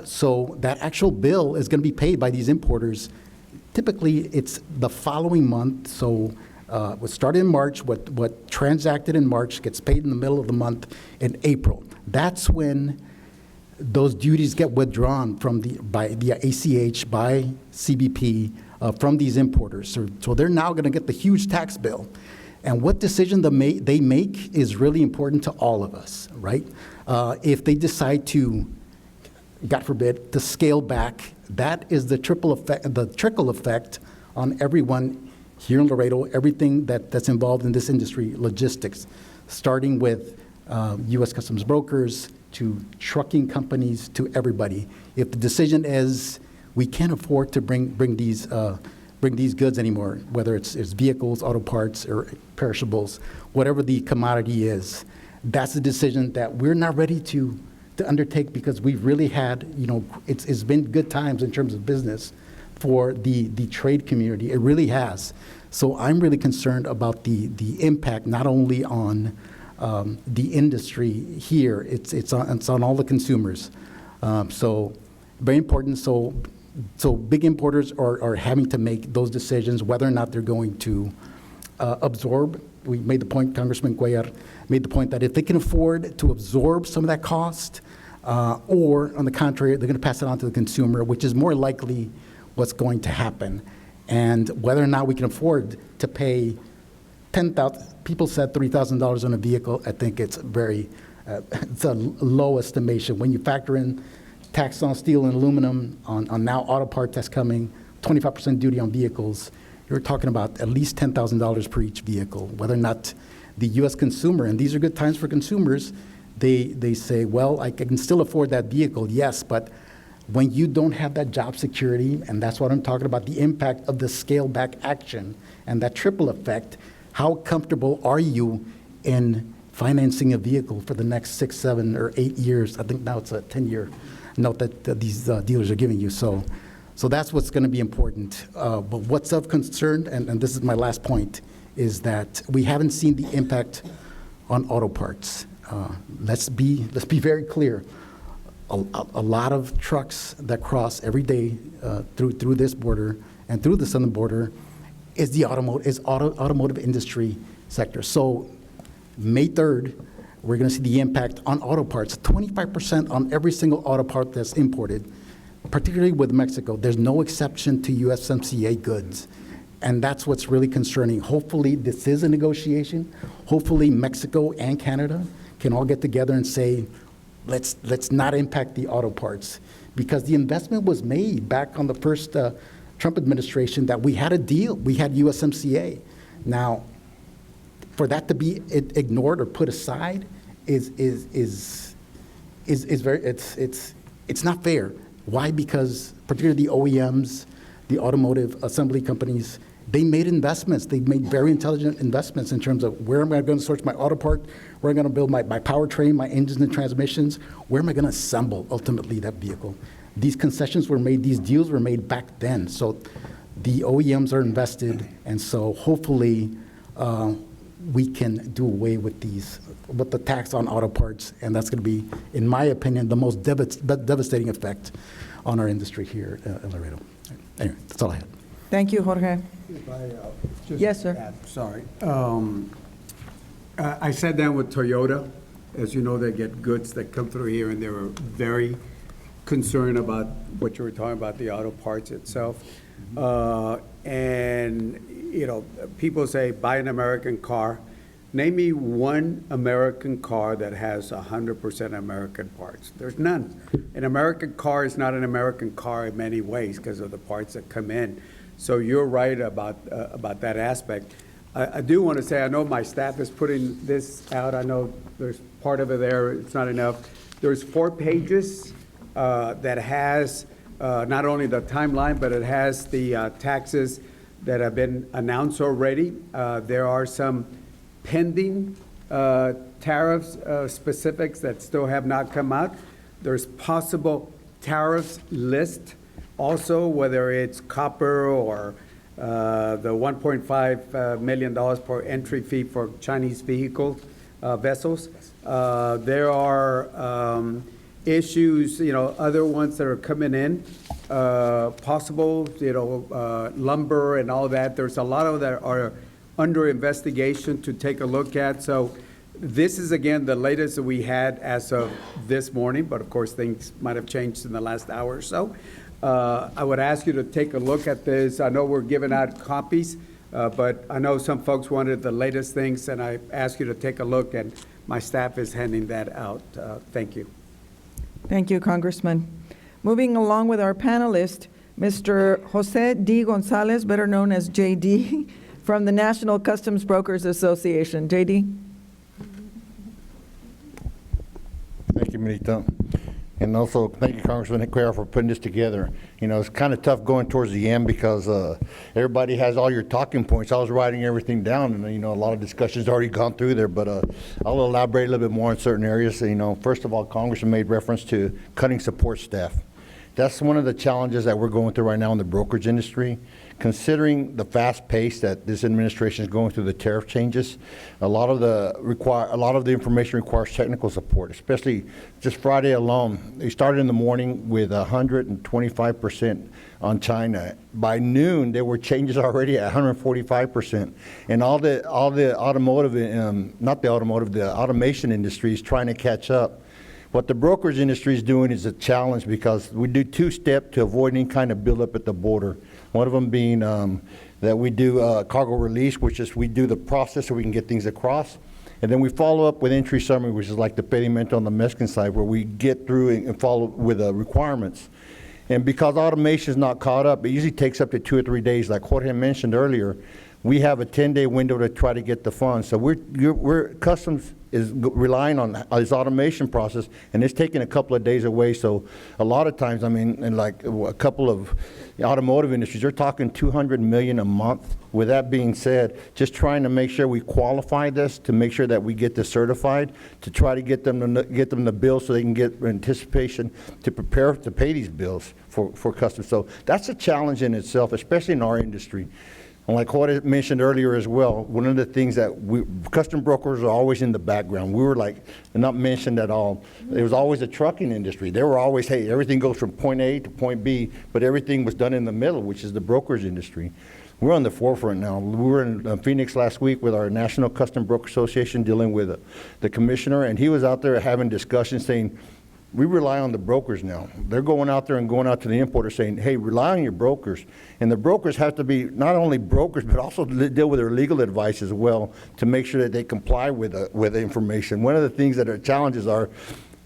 So that actual bill is going to be paid by these importers. Typically, it's the following month. So what started in March, what transacted in March gets paid in the middle of the month in April. That's when those duties get withdrawn from by ACH, by CBP, from these importers. So they're now going to get the huge tax bill. And what decision they make is really important to all of us, right? If they decide to, God forbid, to scale back, that is the trickle effect on everyone here in Laredo, everything that's involved in this industry, logistics, starting with U.S. Customs brokers to trucking companies to everybody. If the decision is we can't afford to bring these goods anymore, whether it's vehicles, auto parts, or perishables, whatever the commodity is, that's the decision that we're not ready to undertake, because we've really had, it's been good times in terms of business for the trade community. It really has. So I'm really concerned about the impact, not only on the industry here, it's on all the consumers. So very important. So big importers are having to make those decisions whether or not they're going to absorb. We made the point, Congressman Cuellar made the point that if they can afford to absorb some of that cost, or on the contrary, they're going to pass it on to the consumer, which is more likely what's going to happen. And whether or not we can afford to pay $10,000, people said $3,000 on a vehicle, I think it's it's a low estimation. When you factor in tax on steel and aluminum, on now auto parts that's coming, 25% duty on vehicles, you're talking about at least $10,000 per each vehicle. Whether or not the U.S. consumer, and these are good times for consumers, they say, well, I can still afford that vehicle, yes, but when you don't have that job security, and that's what I'm talking about, the impact of the scale back action and that triple effect, how comfortable are you in financing a vehicle for the next 6, 7, or 8 years? I think now it's a 10-year note that these dealers are giving you. So that's what's going to be important. But what's of concern, and this is my last point, is that we haven't seen the impact on auto parts. Let's be very clear. A lot of trucks that cross every day through this border and through the southern border is the automotive industry sector. So May 3rd, we're going to see the impact on auto parts. 25% on every single auto part that's imported particularly with Mexico, there's no exception to USMCA goods. And that's what's really concerning. Hopefully, this is a negotiation. Hopefully, Mexico and Canada can all get together and say, let's not impact the auto parts. Because the investment was made back on the first Trump administration that we had a deal. We had USMCA. Now, for that to be ignored or put aside is very, it's not fair. Why? Because particularly the OEMs, the automotive assembly companies, they made investments. They made very intelligent investments in terms of where am I going to source my auto part, where am I going to build my powertrain, my engines and transmissions, where am I going to assemble ultimately that vehicle. These concessions were made, these deals were made back then. So the OEMs are invested, and so hopefully we can do away with the tax on auto parts, and that's going to be, in my opinion, the most devastating effect on our industry here in Laredo. Anyway, that's all I had. Thank you, Jorge. If I just Yes, sir. add, sorry. I sat down with Toyota. As you know, they get goods that come through here, and they were very concerned about what you were talking about, the auto parts itself. And, you know, people say, buy an American car. Name me one American car that has 100% American parts. There's none. An American car is not an American car in many ways because of the parts that come in. So you're right about that aspect. I do want to say, I know my staff is putting this out. I know there's part of it there. It's not enough. There's 4 pages that has not only the timeline, but it has the taxes that have been announced already. There are some pending tariffs specifics that still have not come out. There's possible tariffs list also, whether it's copper or the $1.5 million per entry fee for Chinese vehicle vessels. There are issues, you know, other ones that are coming in, possible, you know, lumber and all that. There's a lot of that are under investigation to take a look at. So this is, again, the latest that we had as of this morning, but of course things might have changed in the last hour or so. I would ask you to take a look at this. I know we're giving out copies, but I know some folks wanted the latest things, and I ask you to take a look, and my staff is handing that out. Thank you. Thank you, Congressman. Moving along with our panelist, Mr. Jose D. Gonzalez, better known as JD, from the National Customs Brokers Association. JD. Thank you, Benito. And also, thank you, Congressman Cuellar, for putting this together. You know, it's kind of tough going towards the end because everybody has all your talking points. I was writing everything down, and, you know, a lot of discussions already gone through there, but I'll elaborate a little bit more in certain areas. You know, first of all, Congressman made reference to cutting support staff. That's one of the challenges that we're going through right now in the brokerage industry. Considering the fast pace that this administration is going through the tariff changes, a lot of the information requires technical support, especially just Friday alone. They started in the morning with 125% on China. By noon, there were changes already at 145%. And all the automotive, the automation industry is trying to catch up. What the brokerage industry is doing is a challenge because we do 2-step to avoid any kind of buildup at the border. One of them being that we do cargo release, which is we do the process so we can get things across. And then we follow up with entry summary, which is like the pedimento on the Mexican side, where we get through and follow with requirements. And because automation is not caught up, it usually takes up to 2 or 3 days. Like Jorge mentioned earlier, we have a 10-day window to try to get the funds. So we're Customs is relying on this automation process, and it's taking a couple of days away. So a lot of times, I mean, in like a couple of automotive industries, they're talking $200 million a month. With that being said, just trying to make sure we qualify this to make sure that we get this certified, to try to get them the bills so they can get anticipation to prepare to pay these bills for Customs. So that's a challenge in itself, especially in our industry. And like what I mentioned earlier as well, one of the things that custom brokers are always in the background. We were like not mentioned at all. There was always a trucking industry. They were always, hey, everything goes from point A to point B, but everything was done in the middle, which is the brokerage industry. We're on the forefront now. We were in Phoenix last week with our National Custom Broker Association dealing with the commissioner, and he was out there having discussions saying, we rely on the brokers now. They're going out there and going out to the importer saying, hey, rely on your brokers. And the brokers have to be not only brokers, but also deal with their legal advice as well to make sure that they comply with the information. One of the things that are challenges are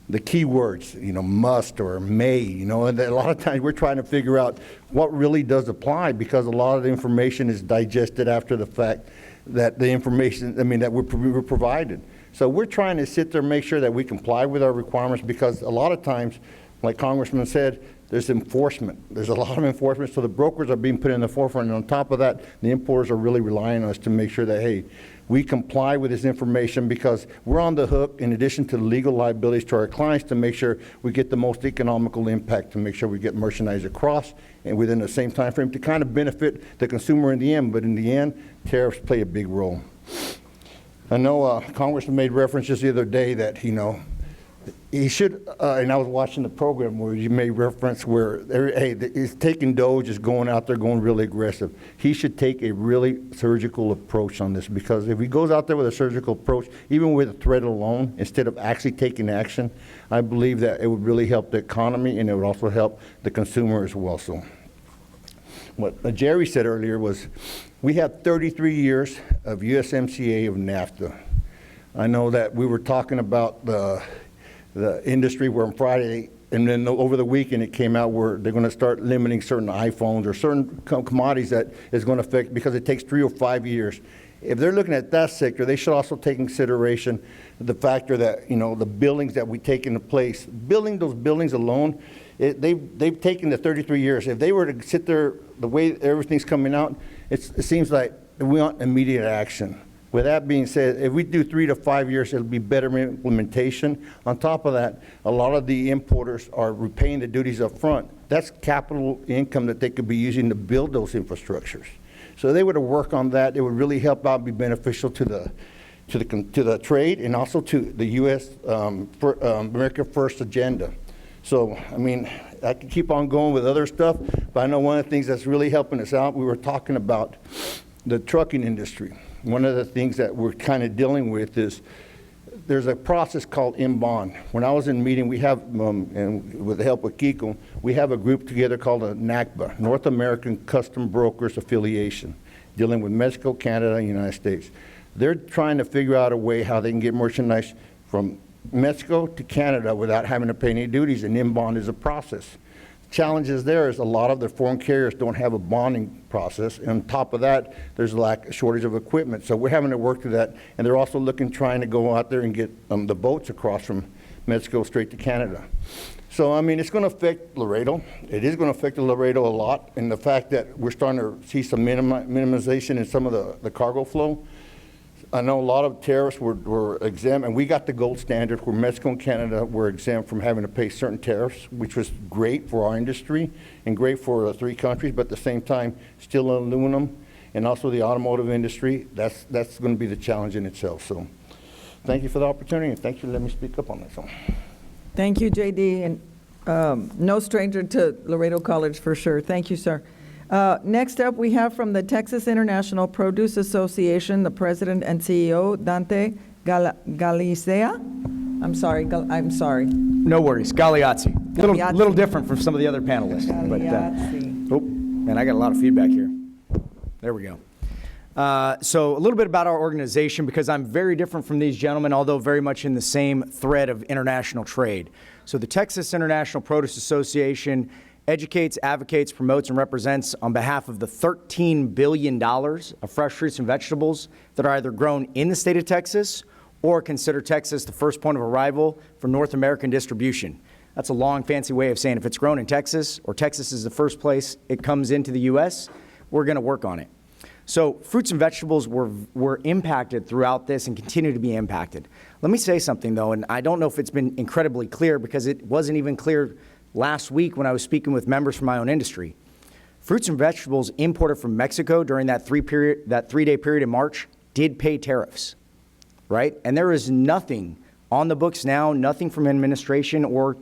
the key words, must or may, and a lot of times we're trying to figure out what really does apply because a lot of the information is digested after the fact that the information, that we were provided. So we're trying to sit there and make sure that we comply with our requirements because a lot of times, like Congressman said, there's enforcement. There's a lot of enforcement, so the brokers are being put in the forefront. And on top of that, the importers are really relying on us to make sure that, hey, we comply with this information because we're on the hook in addition to the legal liabilities to our clients to make sure we get the most economical impact, to make sure we get merchandise across and within the same time frame to kind of benefit the consumer in the end. But in the end, tariffs play a big role. I know Congressman made reference just the other day that, he should, and I was watching the program where you made reference where, hey, he's taking Doge, is going out there, going really aggressive. He should take a really surgical approach on this because if he goes out there with a surgical approach, even with a threat alone, instead of actually taking action, I believe that it would really help the economy and it would also help the consumer as well. So what Jerry said earlier was, we have 33 years of USMCA of NAFTA. I know that we were talking about the industry where on Friday, and then over the weekend it came out where they're going to start limiting certain iPhones or certain commodities that is going to affect because it takes 3 or 5 years. If they're looking at that sector, they should also take in consideration the factor that, the billings that we take into place. Building those buildings alone, they've taken the 33 years. If they were to sit there, the way everything's coming out, it seems like we want immediate action. With that being said, if we do 3 to 5 years, it'll be better implementation. On top of that, a lot of the importers are repaying the duties up front. That's capital income that they could be using to build those infrastructures. So they were to work on that. It would really help out and be beneficial to the trade and also to the U.S. America First agenda. So, I could keep on going with other stuff, but I know one of the things that's really helping us out, we were talking about the trucking industry. One of the things that we're kind of dealing with is there's a process called in-bond. When I was in meeting, we have, and with the help of Kiko, we have a group together called a NACBA, North American Custom Brokers Affiliation, dealing with Mexico, Canada, and the United States. They're trying to figure out a way how they can get merchandise from Mexico to Canada without having to pay any duties, and in-bond is a process. Challenges there is a lot of the foreign carriers don't have a bonding process, and on top of that, there's a shortage of equipment. So we're having to work through that, and they're also trying to go out there and get the boats across from Mexico straight to Canada. So, it's going to affect Laredo. It is going to affect Laredo a lot, and the fact that we're starting to see some minimization in some of the cargo flow. I know a lot of tariffs were exempt, and we got the gold standard where Mexico and Canada were exempt from having to pay certain tariffs, which was great for our industry and great for the 3 countries, but at the same time, steel and aluminum and also the automotive industry, that's going to be the challenge in itself. So thank you for the opportunity, and thank you for letting me speak up on this one. Thank you, JD, and no stranger to Laredo College for sure. Thank you, sir. Next up, we have from the Texas International Produce Association, the president and CEO, Dante Galizia. I'm sorry. No worries. Galeazzi. Little different from some of the other panelists. Galeazzi. Man, I got a lot of feedback here. There we go. So a little bit about our organization, because I'm very different from these gentlemen, although very much in the same thread of international trade. So the Texas International Produce Association educates, advocates, promotes, and represents on behalf of the $13 billion of fresh fruits and vegetables that are either grown in the state of Texas or consider Texas the first point of arrival for North American distribution. That's a long, fancy way of saying if it's grown in Texas or Texas is the first place it comes into the U.S., we're going to work on it. So fruits and vegetables were impacted throughout this and continue to be impacted. Let me say something, though, and I don't know if it's been incredibly clear because it wasn't even clear last week when I was speaking with members from my own industry. Fruits and vegetables imported from Mexico during that 3-day period in March did pay tariffs, right? And there is nothing on the books now, nothing from administration or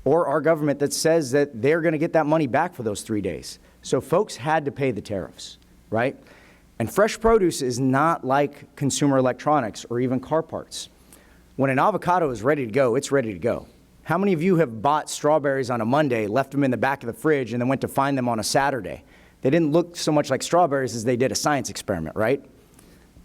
our government that says that they're going to get that money back for those 3 days. So folks had to pay the tariffs, right? And fresh produce is not like consumer electronics or even car parts. When an avocado is ready to go, it's ready to go. How many of you have bought strawberries on a Monday, left them in the back of the fridge, and then went to find them on a Saturday? They didn't look so much like strawberries as they did a science experiment, right?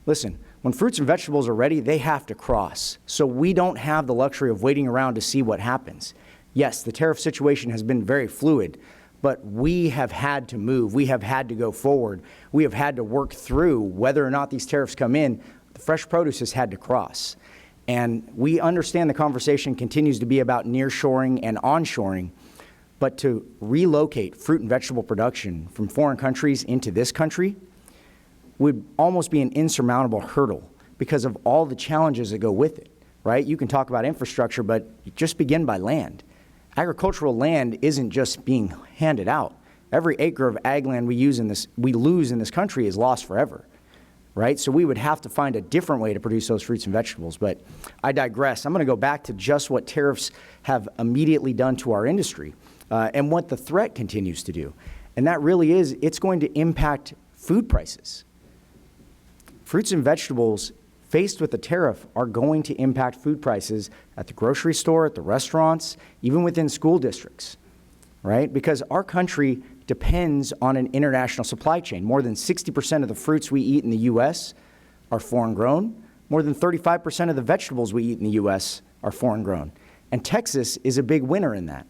Listen, when fruits and vegetables are ready, they have to cross. So we don't have the luxury of waiting around to see what happens. Yes, the tariff situation has been very fluid, but we have had to move. We have had to go forward. We have had to work through whether or not these tariffs come in. The fresh produce has had to cross. And we understand the conversation continues to be about nearshoring and onshoring, but to relocate fruit and vegetable production from foreign countries into this country would almost be an insurmountable hurdle because of all the challenges that go with it, right? You can talk about infrastructure, but you just begin by land. Agricultural land isn't just being handed out. Every acre of ag land we lose in this country is lost forever, right? So we would have to find a different way to produce those fruits and vegetables. But I digress. I'm going to go back to just what tariffs have immediately done to our industry and what the threat continues to do. And that really is, it's going to impact food prices. Fruits and vegetables faced with the tariff are going to impact food prices at the grocery store, at the restaurants, even within school districts, right? Because our country depends on an international supply chain. More than 60% of the fruits we eat in the U.S. are foreign grown. More than 35% of the vegetables we eat in the U.S. are foreign grown. And Texas is a big winner in that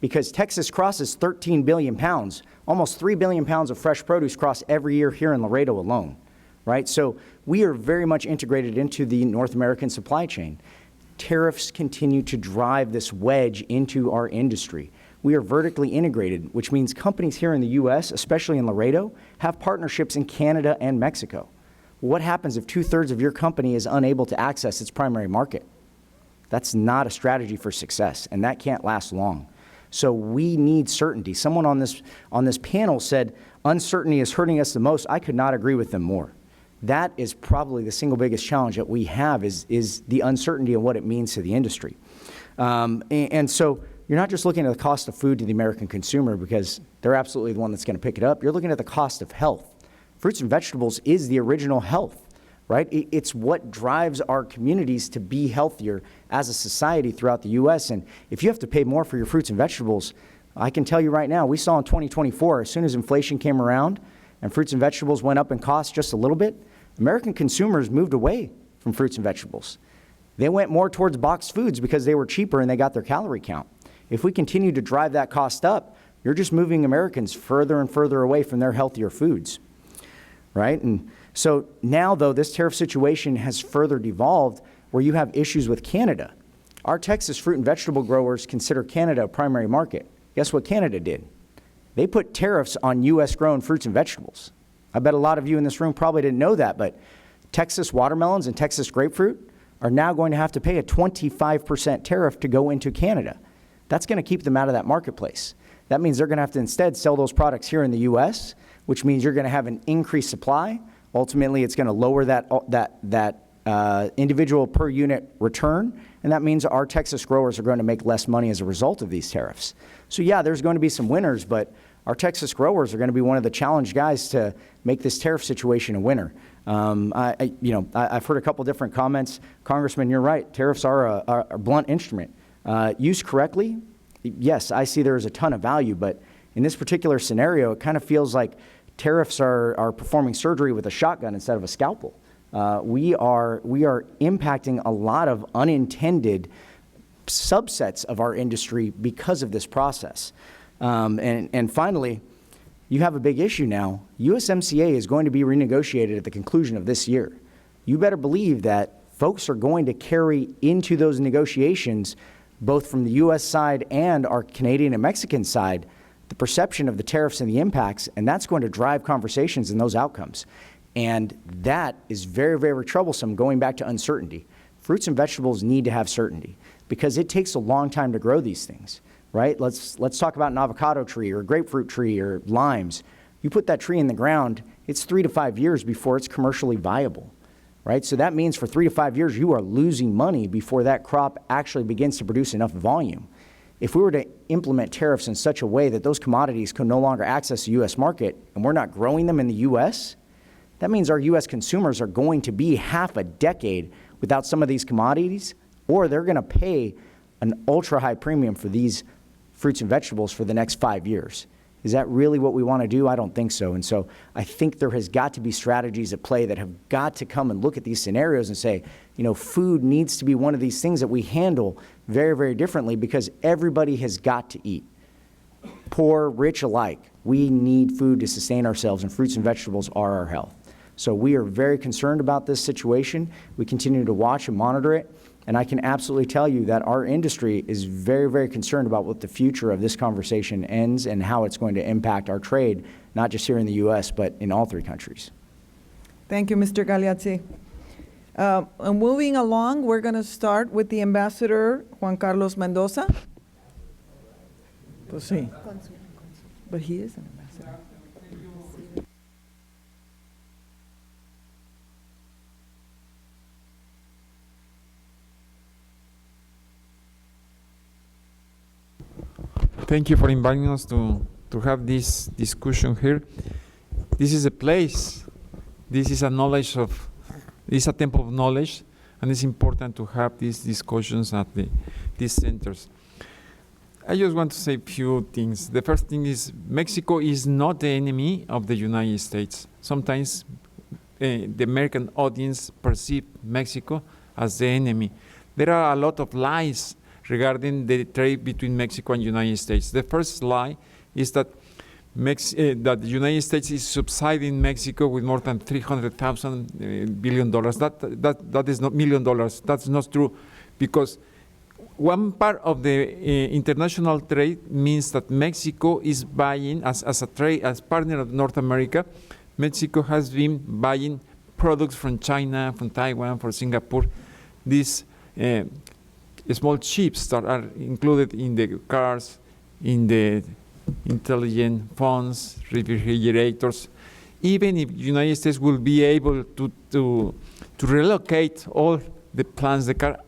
because Texas crosses 13 billion pounds. Almost 3 billion pounds of fresh produce cross every year here in Laredo alone. Right? So we are very much integrated into the North American supply chain. Tariffs continue to drive this wedge into our industry. We are vertically integrated, which means companies here in the U.S., especially in Laredo, have partnerships in Canada and Mexico. What happens if 2/3 of your company is unable to access its primary market? That's not a strategy for success, and that can't last long. So we need certainty. Someone on this panel said, uncertainty is hurting us the most. I could not agree with them more. That is probably the single biggest challenge that we have is the uncertainty of what it means to the industry. And so you're not just looking at the cost of food to the American consumer because they're absolutely the one that's going to pick it up. You're looking at the cost of health. Fruits and vegetables is the original health, right? It's what drives our communities to be healthier as a society throughout the U.S. And if you have to pay more for your fruits and vegetables, I can tell you right now, we saw in 2024, as soon as inflation came around and fruits and vegetables went up in cost just a little bit, American consumers moved away from fruits and vegetables. They went more towards boxed foods because they were cheaper and they got their calorie count. If we continue to drive that cost up, you're just moving Americans further and further away from their healthier foods, right? And so now, though, this tariff situation has further devolved where you have issues with Canada. Our Texas fruit and vegetable growers consider Canada a primary market. Guess what Canada did? They put tariffs on U.S.-grown fruits and vegetables. I bet a lot of you in this room probably didn't know that, but Texas watermelons and Texas grapefruit are now going to have to pay a 25% tariff to go into Canada. That's going to keep them out of that marketplace. That means they're going to have to instead sell those products here in the U.S., which means you're going to have an increased supply. Ultimately, it's going to lower that individual per unit return, and that means our Texas growers are going to make less money as a result of these tariffs. So yeah, there's going to be some winners, but our Texas growers are going to be one of the challenged guys to make this tariff situation a winner. I've heard a couple different comments. Congressman, you're right. Tariffs are a blunt instrument. Used correctly, yes, I see there is a ton of value, but in this particular scenario, it kind of feels like tariffs are performing surgery with a shotgun instead of a scalpel. We are impacting a lot of unintended subsets of our industry because of this process. And finally, you have a big issue now. USMCA is going to be renegotiated at the conclusion of this year. You better believe that folks are going to carry into those negotiations, both from the U.S. side and our Canadian and Mexican side, the perception of the tariffs and the impacts, and that's going to drive conversations and those outcomes. And that is very, very troublesome going back to uncertainty. Fruits and vegetables need to have certainty because it takes a long time to grow these things. Right? Let's talk about an avocado tree or a grapefruit tree or limes. You put that tree in the ground, it's 3 to 5 years before it's commercially viable, right? So that means for 3 to 5 years, you are losing money before that crop actually begins to produce enough volume. If we were to implement tariffs in such a way that those commodities can no longer access the U.S. market and we're not growing them in the U.S., that means our U.S. consumers are going to be half a decade without some of these commodities, or they're going to pay an ultra-high premium for these fruits and vegetables for the next 5 years. Is that really what we want to do? I don't think so. And so I think there has got to be strategies at play that have got to come and look at these scenarios and say, you know, food needs to be one of these things that we handle very, very differently because everybody has got to eat. Poor, rich alike. We need food to sustain ourselves, and fruits and vegetables are our health. So we are very concerned about this situation. We continue to watch and monitor it. And I can absolutely tell you that our industry is very, very concerned about what the future of this conversation ends and how it's going to impact our trade, not just here in the U.S., but in all 3 countries. Thank you, Mr. Gagliazzi. Moving along, we're going to start with the Ambassador Juan Carlos Mendoza. Pues sí. But he is an ambassador. Thank you for inviting us to have this discussion here. This is a place, this is a temple of knowledge, and it's important to have these discussions at these centers. I just want to say a few things. The first thing is Mexico is not the enemy of the United States. Sometimes the American audience perceive Mexico as the enemy. There are a lot of lies regarding the trade between Mexico and United States. The first lie is that that the United States is subsidizing Mexico with more than $300,000 billion. That is not $1 million. That's not true, because one part of the international trade means that Mexico is buying as partner of North America. Mexico has been buying products from China, from Taiwan, from Singapore. These small chips that are included in the cars, in the intelligent phones, refrigerators. Even if the United States will be able to relocate all the plants, the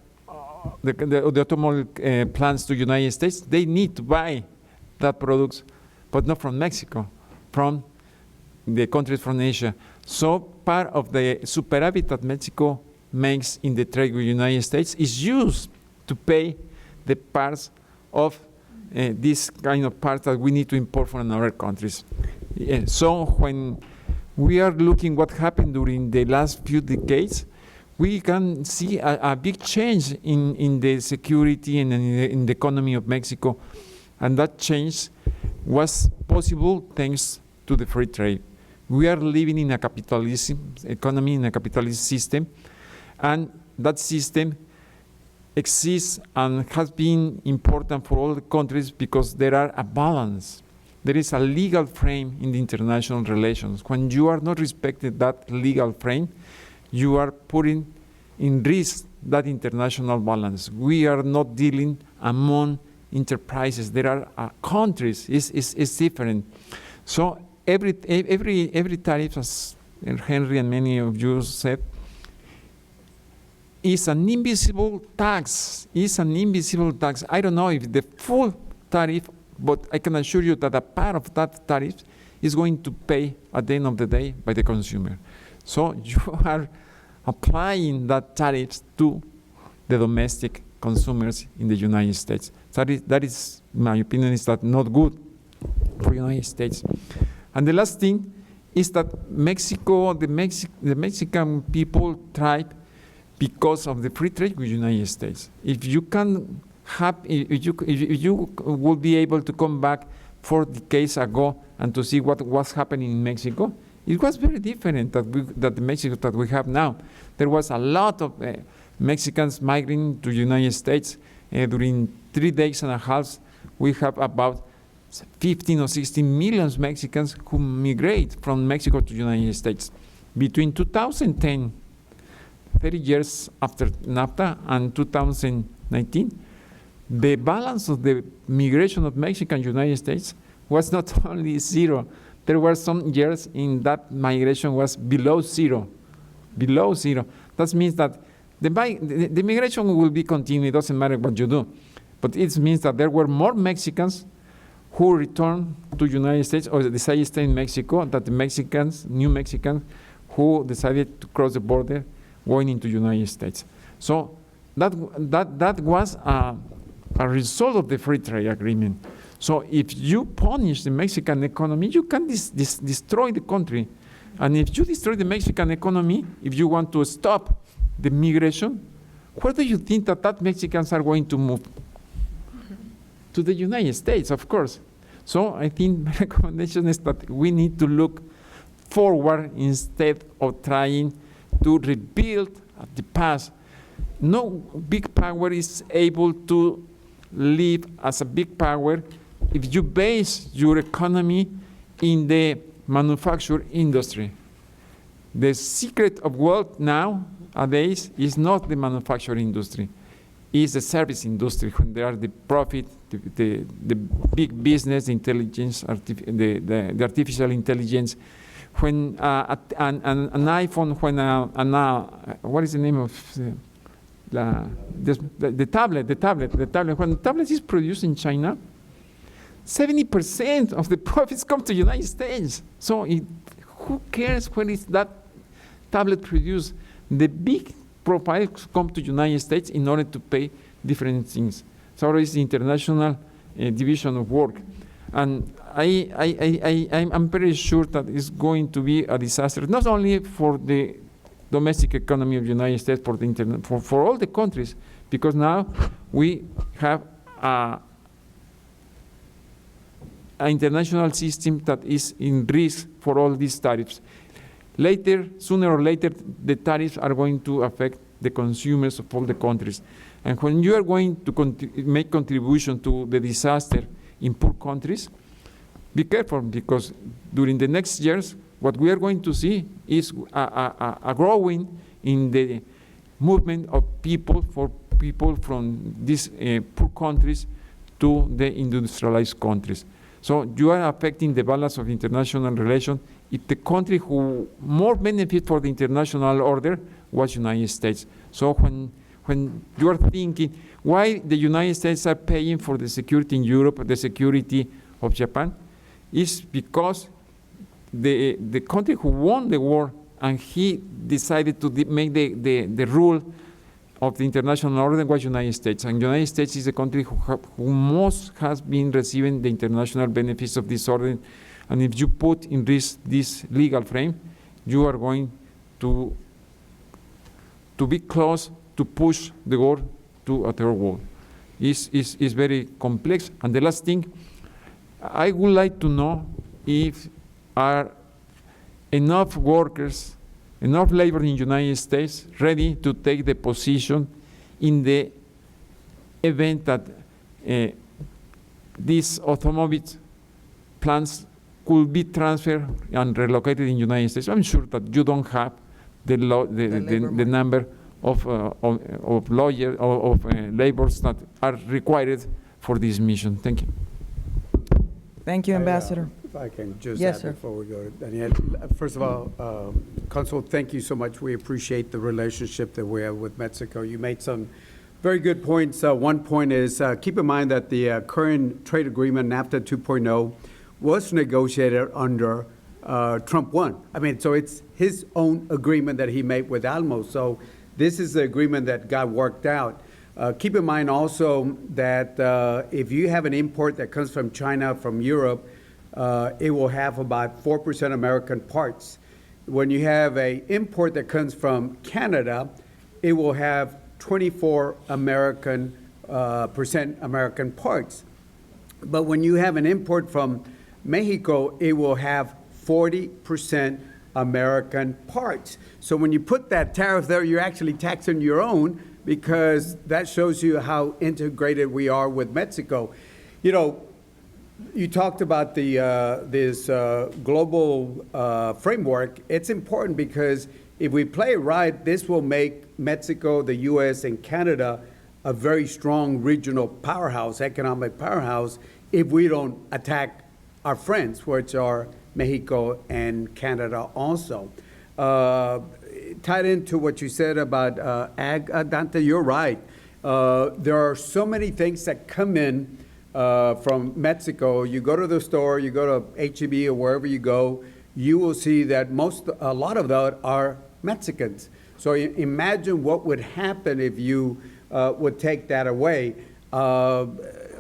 automobile plants to United States, they need to buy that products, but not from Mexico, from the countries from Asia. So part of the superávit that Mexico makes in the trade with the United States is used to pay the parts of this kind of parts that we need to import from other countries. So when we are looking what happened during the last few decades, we can see a big change in the security and in the economy of Mexico. And that change was possible thanks to the free trade. We are living in a capitalist economy, in a capitalist system, and that system exists and has been important for all the countries because there are a balance. There is a legal frame in the international relations. When you are not respecting that legal frame, you are putting in risk that international balance. We are not dealing among enterprises. There are countries. It's different. So every tariff, as Henry and many of you said, is an invisible tax. It's an invisible tax. I don't know if the full tariff, but I can assure you that a part of that tariff is going to pay at the end of the day by the consumer. So you are applying that tariff to the domestic consumers in the United States. That is, my opinion, is that not good for the United States. And the last thing is that Mexico, the Mexican people thrive because of the free trade with the United States. If you can have, if you will be able to come back 4 decades ago and to see what was happening in Mexico, it was very different that the Mexico that we have now. There was a lot of Mexicans migrating to the United States. During 3 days and a half, we have about 15 or 16 million Mexicans who migrate from Mexico to the United States. Between 2010, 30 years after NAFTA, and 2019, the balance of the migration of Mexico and United States was not only zero. There were some years in that migration was below zero. Below zero. That means that the migration will be continued. It doesn't matter what you do. But it means that there were more Mexicans who returned to the United States or decided to stay in Mexico than the Mexicans, new Mexicans, who decided to cross the border going into the United States. So that was a result of the free trade agreement. So if you punish the Mexican economy, you can destroy the country. And if you destroy the Mexican economy, if you want to stop the migration, where do you think that Mexicans are going to move? To the United States, of course. So I think my recommendation is that we need to look forward instead of trying to rebuild the past. No big power is able to live as a big power if you base your economy in the manufacturing industry. The secret of wealth nowadays is not the manufacturing industry, it's the service industry, when there are the profit, the big business intelligence, the artificial intelligence, when an iPhone, when what is the name of the tablet, when the tablet is produced in China, 70% of the profits come to the United States. So who cares when is that tablet produced? The big profiles come to the United States in order to pay different things. So it's the international division of work. And I'm pretty sure that it's going to be a disaster, not only for the domestic economy of the United States, for all the countries, because now we have an international system that is in risk for all these tariffs. Later, sooner or later, the tariffs are going to affect the consumers of all the countries. And when you are going to make contribution to the disaster in poor countries, be careful, because during the next years, what we are going to see is a growing in the movement of people from these poor countries to the industrialized countries. So you are affecting the balance of international relations. If the country who more benefit for the international order was United States. So when you are thinking why the United States are paying for the security in Europe, the security of Japan, is because the country who won the war and he decided to make the rule of the international order was United States. And United States is the country who most has been receiving the international benefits of this order. And if you put in risk this legal frame, you are going to be close to push the war to a third world. It's very complex. And the last thing, I would like to know if are enough workers, enough labor in the United States ready to take the position in the event that these automobile plants could be transferred and relocated in the United States. I'm sure that you don't have the number of lawyers of laborers that are required for this mission. Thank you. Thank you, Ambassador. If I can just Yes, add sir. before we go to Daniel. First of all, Consul, thank you so much. We appreciate the relationship that we have with Mexico. You made some very good points. One point is keep in mind that the current trade agreement, NAFTA 2.0, was negotiated under Trump 1. I mean, so it's his own agreement that he made with Alamo. So this is the agreement that got worked out. Keep in mind also that if you have an import that comes from China, from Europe, it will have about 4% American parts. When you have an import that comes from Canada, it will have 24% American parts. But when you have an import from Mexico, it will have 40% American parts. So when you put that tariff there, you're actually taxing your own, because that shows you how integrated we are with Mexico. You know, you talked about this global framework. It's important because if we play it right, this will make Mexico, the U.S., and Canada a very strong regional powerhouse, economic powerhouse, if we don't attack our friends, which are Mexico and Canada also. Tied into what you said about ag, Dante, you're right. There are so many things that come in from Mexico. You go to the store, you go to H-E-B or wherever you go, you will see that a lot of that are Mexicans. So imagine what would happen if you would take that away. A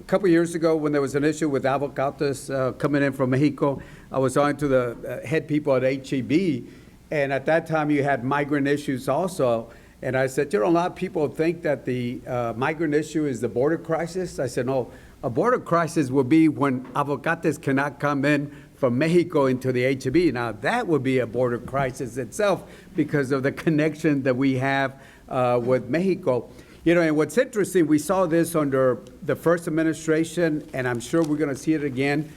couple years ago, when there was an issue with avocados coming in from Mexico, I was talking to the head people at HEB, and at that time you had migrant issues also. And I said, a lot of people think that the migrant issue is the border crisis. I said, no, a border crisis will be when avocados cannot come in from Mexico into the HEB. Now, that would be a border crisis itself because of the connection that we have with Mexico. And what's interesting, we saw this under the first administration, and I'm sure we're going to see it again.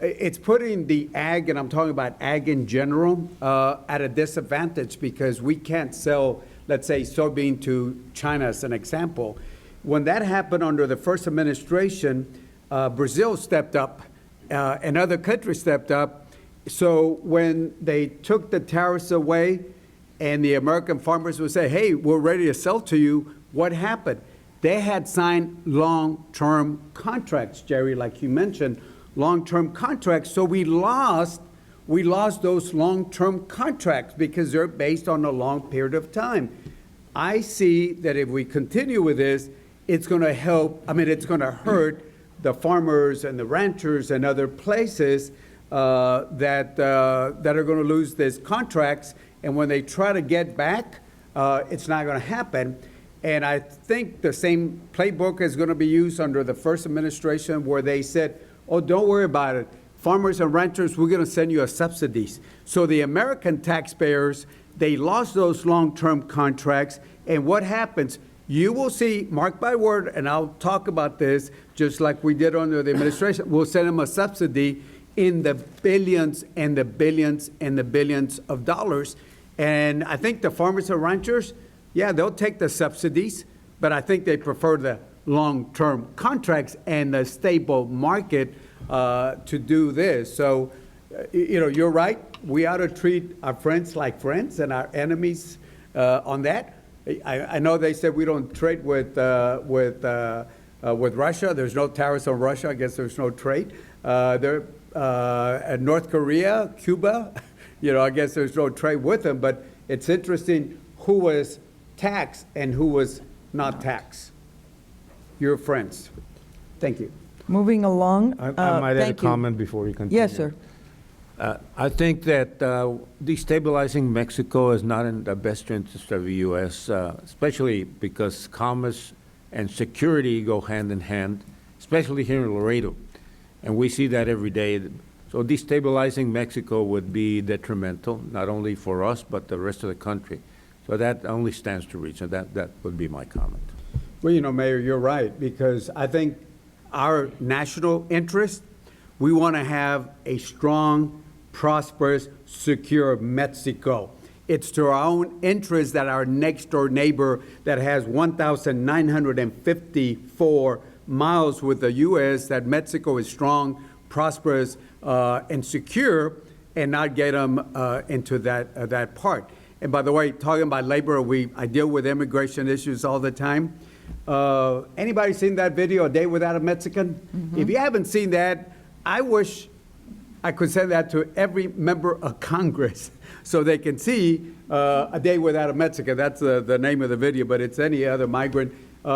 It's putting the ag, and I'm talking about ag in general, at a disadvantage because we can't sell, let's say, soybean to China as an example. When that happened under the first administration, Brazil stepped up and other countries stepped up. So when they took the tariffs away and the American farmers would say, hey, we're ready to sell to you, what happened? They had signed long-term contracts, Jerry, like you mentioned, long-term contracts. So we lost those long-term contracts because they're based on a long period of time. I see that if we continue with this, it's going to it's going to hurt the farmers and the ranchers and other places that are going to lose these contracts. And when they try to get back, it's not going to happen. And I think the same playbook is going to be used under the first administration where they said, oh, don't worry about it. Farmers and ranchers, we're going to send you a subsidies. So the American taxpayers, they lost those long-term contracts. And what happens? You will see, mark my word, and I'll talk about this, just like we did under the administration, we'll send them a subsidy in the billions and the billions and the billions of dollars. And I think the farmers and ranchers, yeah, they'll take the subsidies, but I think they prefer the long-term contracts and the stable market to do this. So, you're right. We ought to treat our friends like friends and our enemies on that. I know they said we don't trade with Russia. There's no tariffs on Russia. I guess there's no trade. North Korea, Cuba, I guess there's no trade with them. But it's interesting who was taxed and who was not taxed. Your friends. Thank you. Moving along. I might add a thank you. comment before we continue. Yes, sir. I think that destabilizing Mexico is not in the best interest of the U.S., especially because commerce and security go hand in hand, especially here in Laredo. And we see that every day. So destabilizing Mexico would be detrimental, not only for us, but the rest of the country. So that only stands to reason. That would be my comment. Well, Mayor, you're right, because I think our national interest, we want to have a strong, prosperous, secure Mexico. It's to our own interest that our next door neighbor that has 1,954 miles with the U.S., that Mexico is strong, prosperous, and secure, and not get them into that part. And by the way, talking about labor, I deal with immigration issues all the time. Anybody seen that video, A Day Without a Mexican? Mm-hmm. If you haven't seen that, I wish I could send that to every member of Congress so they can see A Day Without a Mexican. That's the name of the video, but it's any other migrant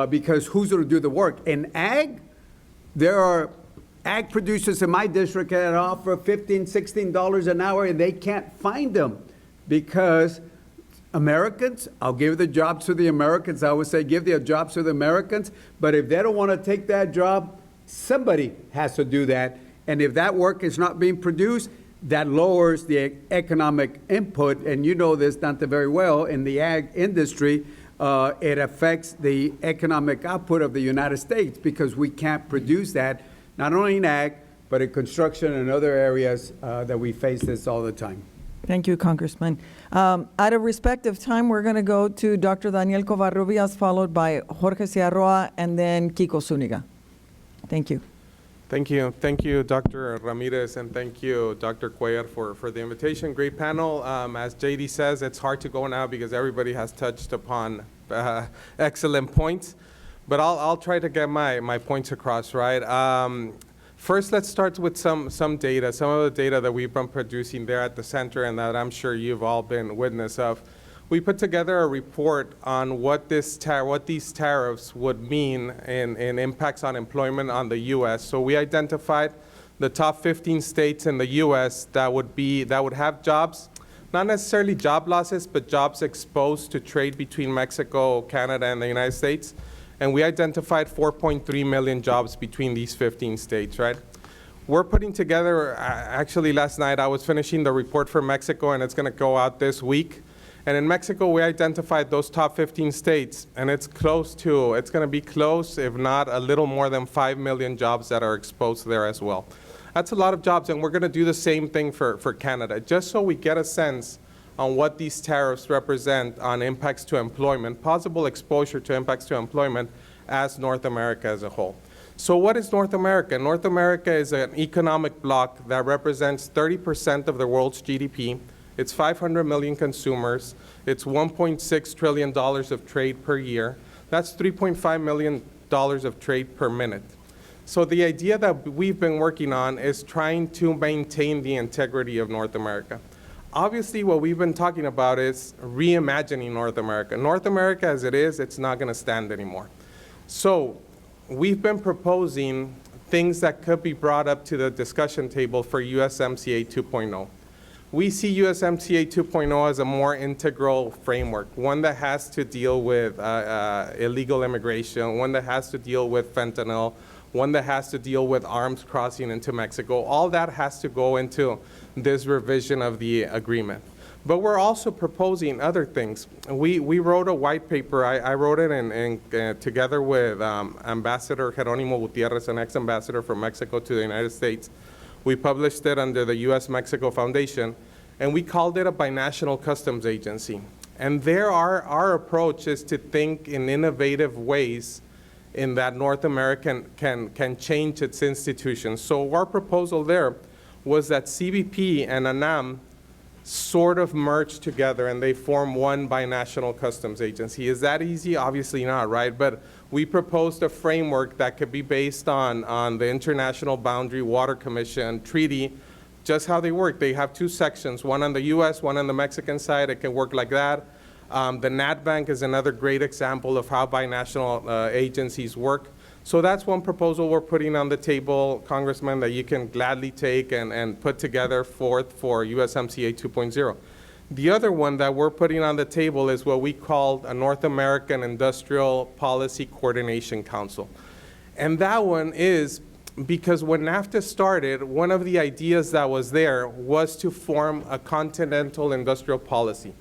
because who's going to do the work? In ag, there are ag producers in my district that offer $15, $16 an hour, and they can't find them because Americans, I'll give the jobs to the Americans. I always say give the jobs to the Americans, but if they don't want to take that job, somebody has to do that. And if that work is not being produced, that lowers the economic input. And you know this, Dante, very well, in the ag industry, it affects the economic output of the United States because we can't produce that, not only in ag, but in construction and other areas that we face this all the time. Thank you, Congressman. Out of respect of time, we're going to go to Dr. Daniel Covarrubias, followed by Jorge Ciarroa, and then Kiko Zuniga. Thank you. Thank you. Thank you, Dr. Ramirez, and thank you, Dr. Cuellar, for the invitation. Great panel. As JD says, it's hard to go now because everybody has touched upon excellent points, but I'll try to get my points across, right? First, let's start with some of the data that we've been producing there at the center and that I'm sure you've all been witness of. we put together a report on what these tariffs would mean in impacts on employment on the U.S. So we identified the top 15 states in the U.S. that would have jobs, not necessarily job losses, but jobs exposed to trade between Mexico, Canada, and the United States. And we identified 4.3 million jobs between these 15 states, right? We're putting together, actually last night I was finishing the report for Mexico, and it's going to go out this week. And in Mexico, we identified those top 15 states, and it's going to be close, if not a little more than 5 million jobs that are exposed there as well. That's a lot of jobs, and we're going to do the same thing for Canada, just so we get a sense on what these tariffs represent on impacts to employment, possible exposure to impacts to employment as North America as a whole. So what is North America? North America is an economic bloc that represents 30% of the world's GDP. It's 500 million consumers. It's $1.6 trillion of trade per year. That's $3.5 million of trade per minute. So the idea that we've been working on is trying to maintain the integrity of North America. Obviously, what we've been talking about is reimagining North America. North America as it is, it's not going to stand anymore. So we've been proposing things that could be brought up to the discussion table for USMCA 2.0. We see USMCA 2.0 as a more integral framework, one that has to deal with illegal immigration, one that has to deal with fentanyl, one that has to deal with arms crossing into Mexico. All that has to go into this revision of the agreement. But we're also proposing other things. We wrote a white paper. I wrote it together with Ambassador Jerónimo Gutiérrez, an ex-ambassador from Mexico to the United States. We published it under the U.S.-Mexico Foundation, and we called it a binational customs agency. And there our approach is to think in innovative ways in that North America can change its institutions. So our proposal there was that CBP and ANAM sort of merge together and they form one binational customs agency. Is that easy? Obviously not, right? But we proposed a framework that could be based on the International Boundary Water Commission treaty, just how they work. They have two sections, one on the US, one on the Mexican side. It can work like that. The NatBank is another great example of how binational agencies work. So that's one proposal we're putting on the table, Congressman, that you can gladly take and put together forth for USMCA 2.0. The other one that we're putting on the table is what we call a North American Industrial Policy Coordination Council. And that one is because when NAFTA started, one of the ideas that was there was to form a continental industrial policy.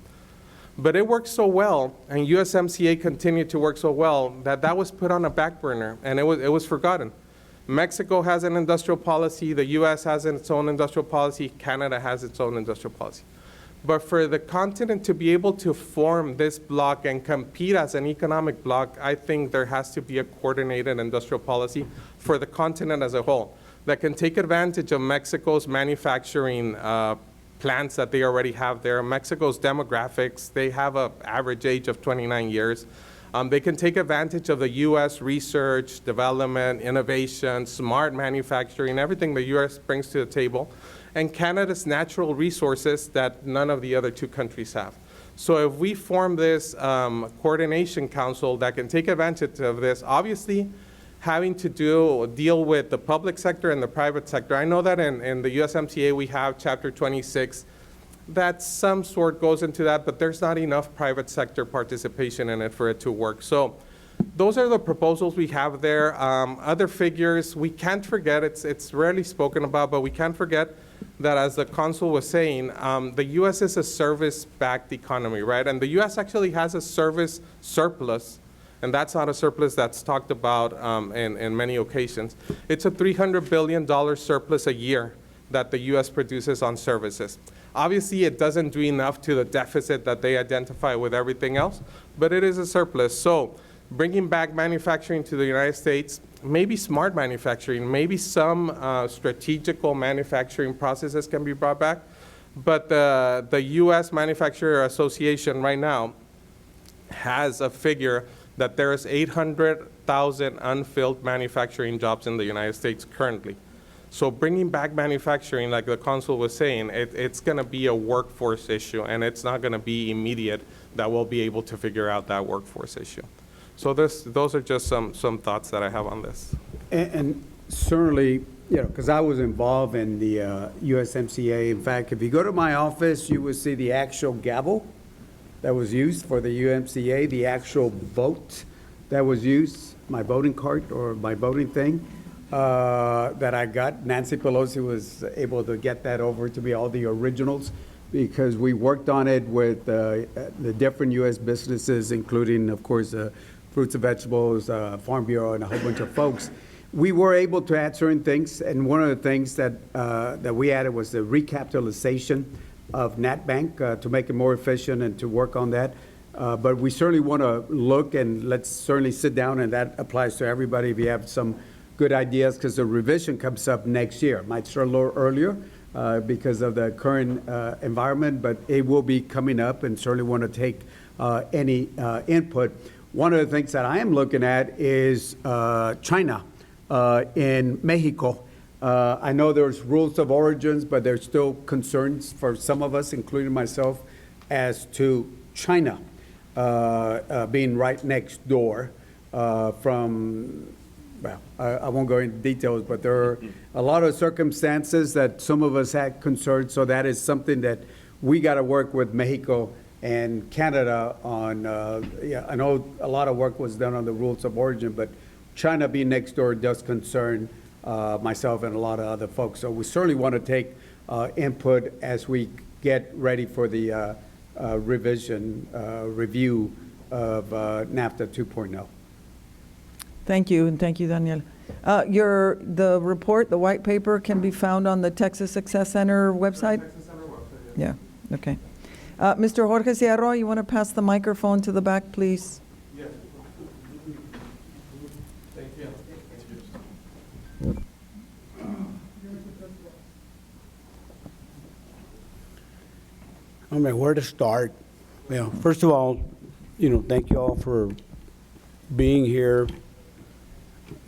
But it worked so well, and USMCA continued to work so well, that was put on a back burner, and it was forgotten. Mexico has an industrial policy, the US has its own industrial policy, Canada has its own industrial policy. But for the continent to be able to form this bloc and compete as an economic bloc, I think there has to be a coordinated industrial policy for the continent as a whole that can take advantage of Mexico's manufacturing plants that they already have there. Mexico's demographics, they have an average age of 29 years. They can take advantage of the US research, development, innovation, smart manufacturing, everything the US brings to the table, and Canada's natural resources that none of the other two countries have. So if we form this coordination council that can take advantage of this, obviously having to deal with the public sector and the private sector. I know that in the USMCA we have Chapter 26 that some sort goes into that, but there's not enough private sector participation in it for it to work. So those are the proposals we have there. Other figures, we can't forget, it's rarely spoken about, but we can't forget that as the consul was saying, the US is a service-backed economy, right? And the US actually has a service surplus. And that's not a surplus that's talked about in many occasions. It's a $300 billion surplus a year that the US produces on services. Obviously, it doesn't do enough to the deficit that they identify with everything else, but it is a surplus. So bringing back manufacturing to the United States, maybe smart manufacturing, maybe some strategical manufacturing processes can be brought back, but the US Manufacturer Association right now has a figure that there's 800,000 unfilled manufacturing jobs in the United States currently. So bringing back manufacturing, like the consul was saying, it's going to be a workforce issue, and it's not going to be immediate that we'll be able to figure out that workforce issue. So those are just some thoughts that I have on this. And certainly, you know, because I was involved in the USMCA. In fact, if you go to my office, you will see the actual gavel that was used for the UMCA, the actual vote that was used, my voting card or my voting thing that I got. Nancy Pelosi was able to get that over to me, all the originals, because we worked on it with the different U.S. businesses, including, of course, Fruits and Vegetables, Farm Bureau, and a whole bunch of folks. We were able to add certain things, and one of the things that we added was the recapitalization of NatBank to make it more efficient and to work on that. But we certainly want to look, and let's certainly sit down, and that applies to everybody if you have some good ideas, because the revision comes up next year. It might start a little earlier because of the current environment, but it will be coming up, and certainly want to take any input. One of the things that I am looking at is China in Mexico. I know there's rules of origins, but there's still concerns for some of us, including myself, as to China being right next door from, well, I won't go into details, but there are a lot of circumstances that some of us had concerns. So that is something that we got to work with Mexico and Canada on. Yeah, I know a lot of work was done on the rules of origin, but China being next door does concern myself and a lot of other folks. So we certainly want to take input as we get ready for the review of NAFTA 2.0. Thank you, and thank you, Daniel. The report, the white paper, can be found on the Texas Success Center website? Texas Center website, Yeah, okay. Mr. Jorge Sierra, you want to pass the microphone to the back, please? Yes. Thank you. I don't know where to start. Well, first of all, thank you all for being here,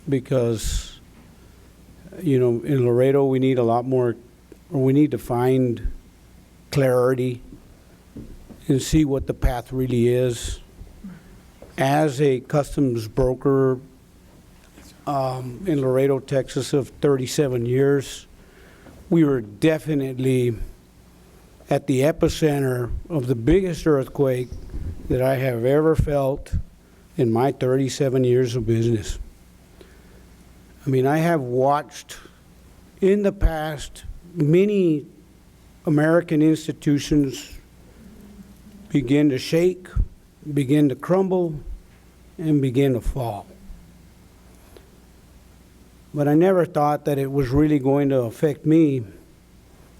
because, in Laredo, we need a lot more, or we need to find clarity and see what the path really is. As a customs broker in Laredo, Texas, of 37 years, we were definitely at the epicenter of the biggest earthquake that I have ever felt in my 37 years of business. I mean, I have watched in the past many American institutions begin to shake, begin to crumble, and begin to fall. But I never thought that it was really going to affect me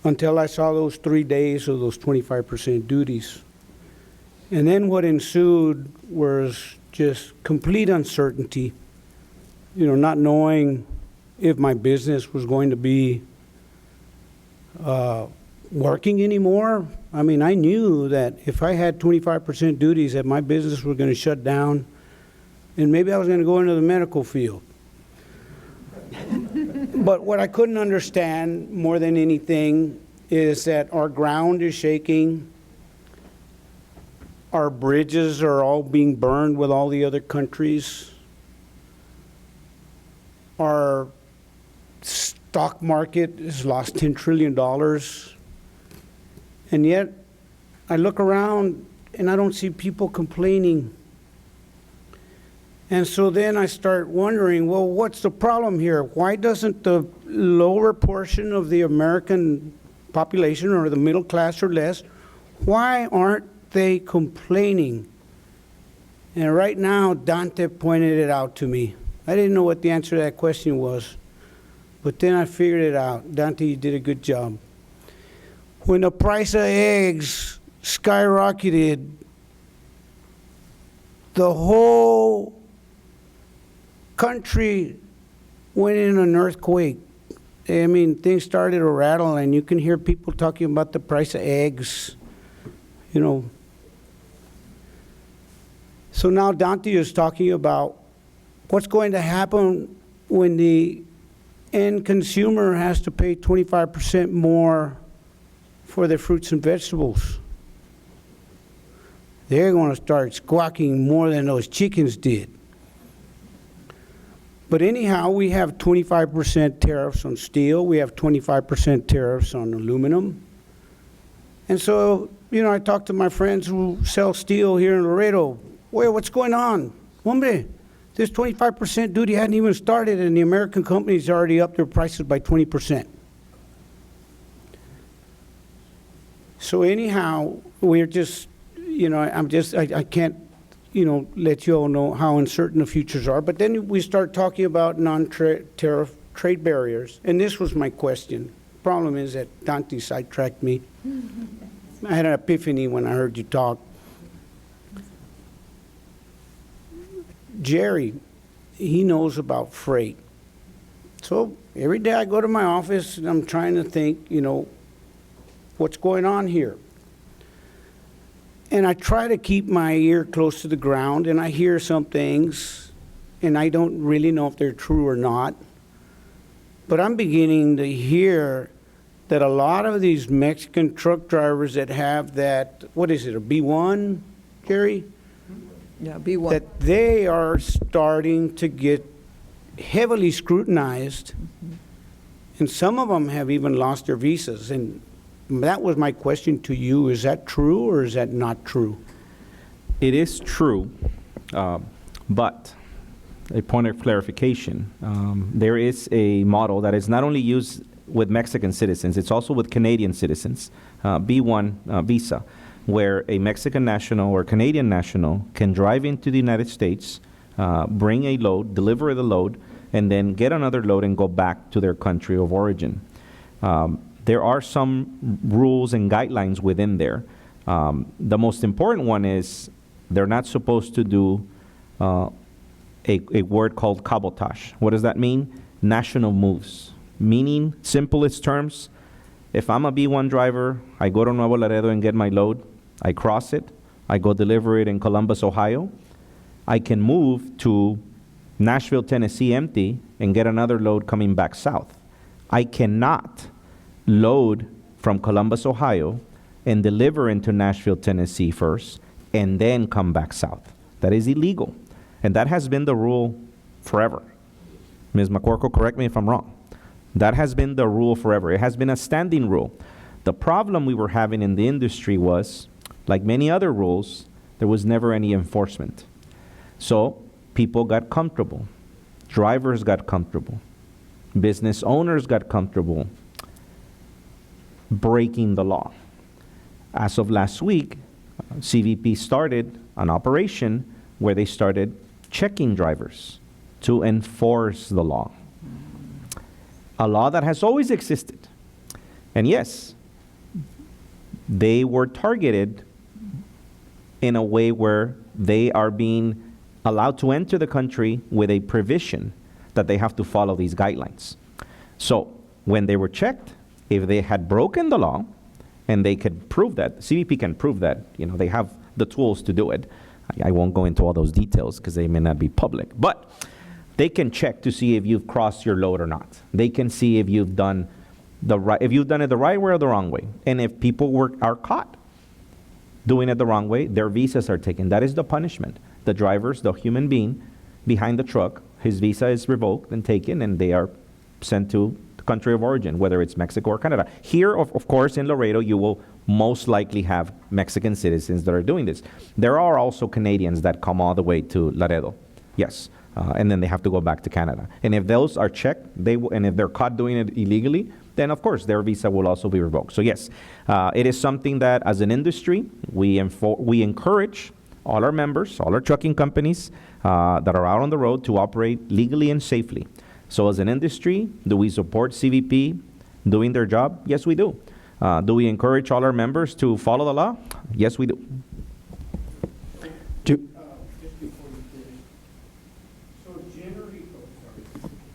until I saw those 3 days of those 25% duties. And then what ensued was just complete uncertainty, not knowing if my business was going to be working anymore. I mean, I knew that if I had 25% duties, that my business was going to shut down, and maybe I was going to go into the medical field. But what I couldn't understand more than anything is that our ground is shaking, our bridges are all being burned with all the other countries, our stock market has lost $10 trillion, and yet I look around and I don't see people complaining. And so then I start wondering, well, what's the problem here? Why doesn't the lower portion of the American population, or the middle class or less, why aren't they complaining? And right now, Dante pointed it out to me. I didn't know what the answer to that question was, but then I figured it out. Dante, you did a good job. When the price of eggs skyrocketed, the whole country went in an earthquake. I mean, things started to rattle, and you can hear people talking about the price of eggs, So now Dante is talking about what's going to happen when the end consumer has to pay 25% more for their fruits and vegetables. They're going to start squawking more than those chickens did. But anyhow, we have 25% tariffs on steel. We have 25% tariffs on aluminum. And so, you know, I talked to my friends who sell steel here in Laredo. Well, what's going on? Hombre, this 25% duty hadn't even started, and the American companies already upped their prices by 20%. So anyhow, we're just, you know, I can't, you know, let you all know how uncertain the futures are. But then we start talking about non-tariff trade barriers. And this was my question. Problem is that Dante sidetracked me. I had an epiphany when I heard you talk. Jerry, he knows about freight. So every day I go to my office and I'm trying to think, you know, what's going on here? And I try to keep my ear close to the ground, and I hear some things, and I don't really know if they're true or not. But I'm beginning to hear that a lot of these Mexican truck drivers that have that, what is it, a B1, Jerry? Yeah, B1. That they are starting to get heavily scrutinized, and some of them have even lost their visas. And that was my question to you. Is that true or is that not true? It is true, but a point of clarification. There is a model that is not only used with Mexican citizens, it's also with Canadian citizens, B1 visa, where a Mexican national or Canadian national can drive into the United States, bring a load, deliver the load, and then get another load and go back to their country of origin. There are some rules and guidelines within there. The most important one is they're not supposed to do a word called cabotage. What does that mean? National moves. Meaning, simplest terms, if I'm a B1 driver, I go to Nuevo Laredo and get my load, I cross it, I go deliver it in Columbus, Ohio, I can move to Nashville, Tennessee empty and get another load coming back south. I cannot load from Columbus, Ohio, and deliver into Nashville, Tennessee first, and then come back south. That is illegal. And that has been the rule forever. Ms. McCorkle, correct me if I'm wrong. That has been the rule forever. It has been a standing rule. The problem we were having in the industry was, like many other rules, there was never any enforcement. So people got comfortable. Drivers got comfortable. Business owners got comfortable breaking the law. As of last week, CVP started an operation where they started checking drivers to enforce the law. A law that has always existed. And yes, they were targeted in a way where they are being allowed to enter the country with a provision that they have to follow these guidelines. So when they were checked, if they had broken the law, and they could prove that, CBP can prove that, you know, they have the tools to do it. I won't go into all those details because they may not be public, but they can check to see if you've crossed your load or not. They can see if you've done if you've done it the right way or the wrong way. And if people are caught doing it the wrong way, their visas are taken. That is the punishment. The drivers, the human being behind the truck, his visa is revoked and taken, and they are sent to the country of origin, whether it's Mexico or Canada. Here, of course, in Laredo, you will most likely have Mexican citizens that are doing this. There are also Canadians that come all the way to Laredo, yes, and then they have to go back to Canada. And if those are checked, and if they're caught doing it illegally, then of course their visa will also be revoked. So yes, it is something that as an industry, we encourage all our members, all our trucking companies that are out on the road to operate legally and safely. So as an industry, do we support CVP doing their job? Yes, we do. Do we encourage all our members to follow the law? Yes, we do.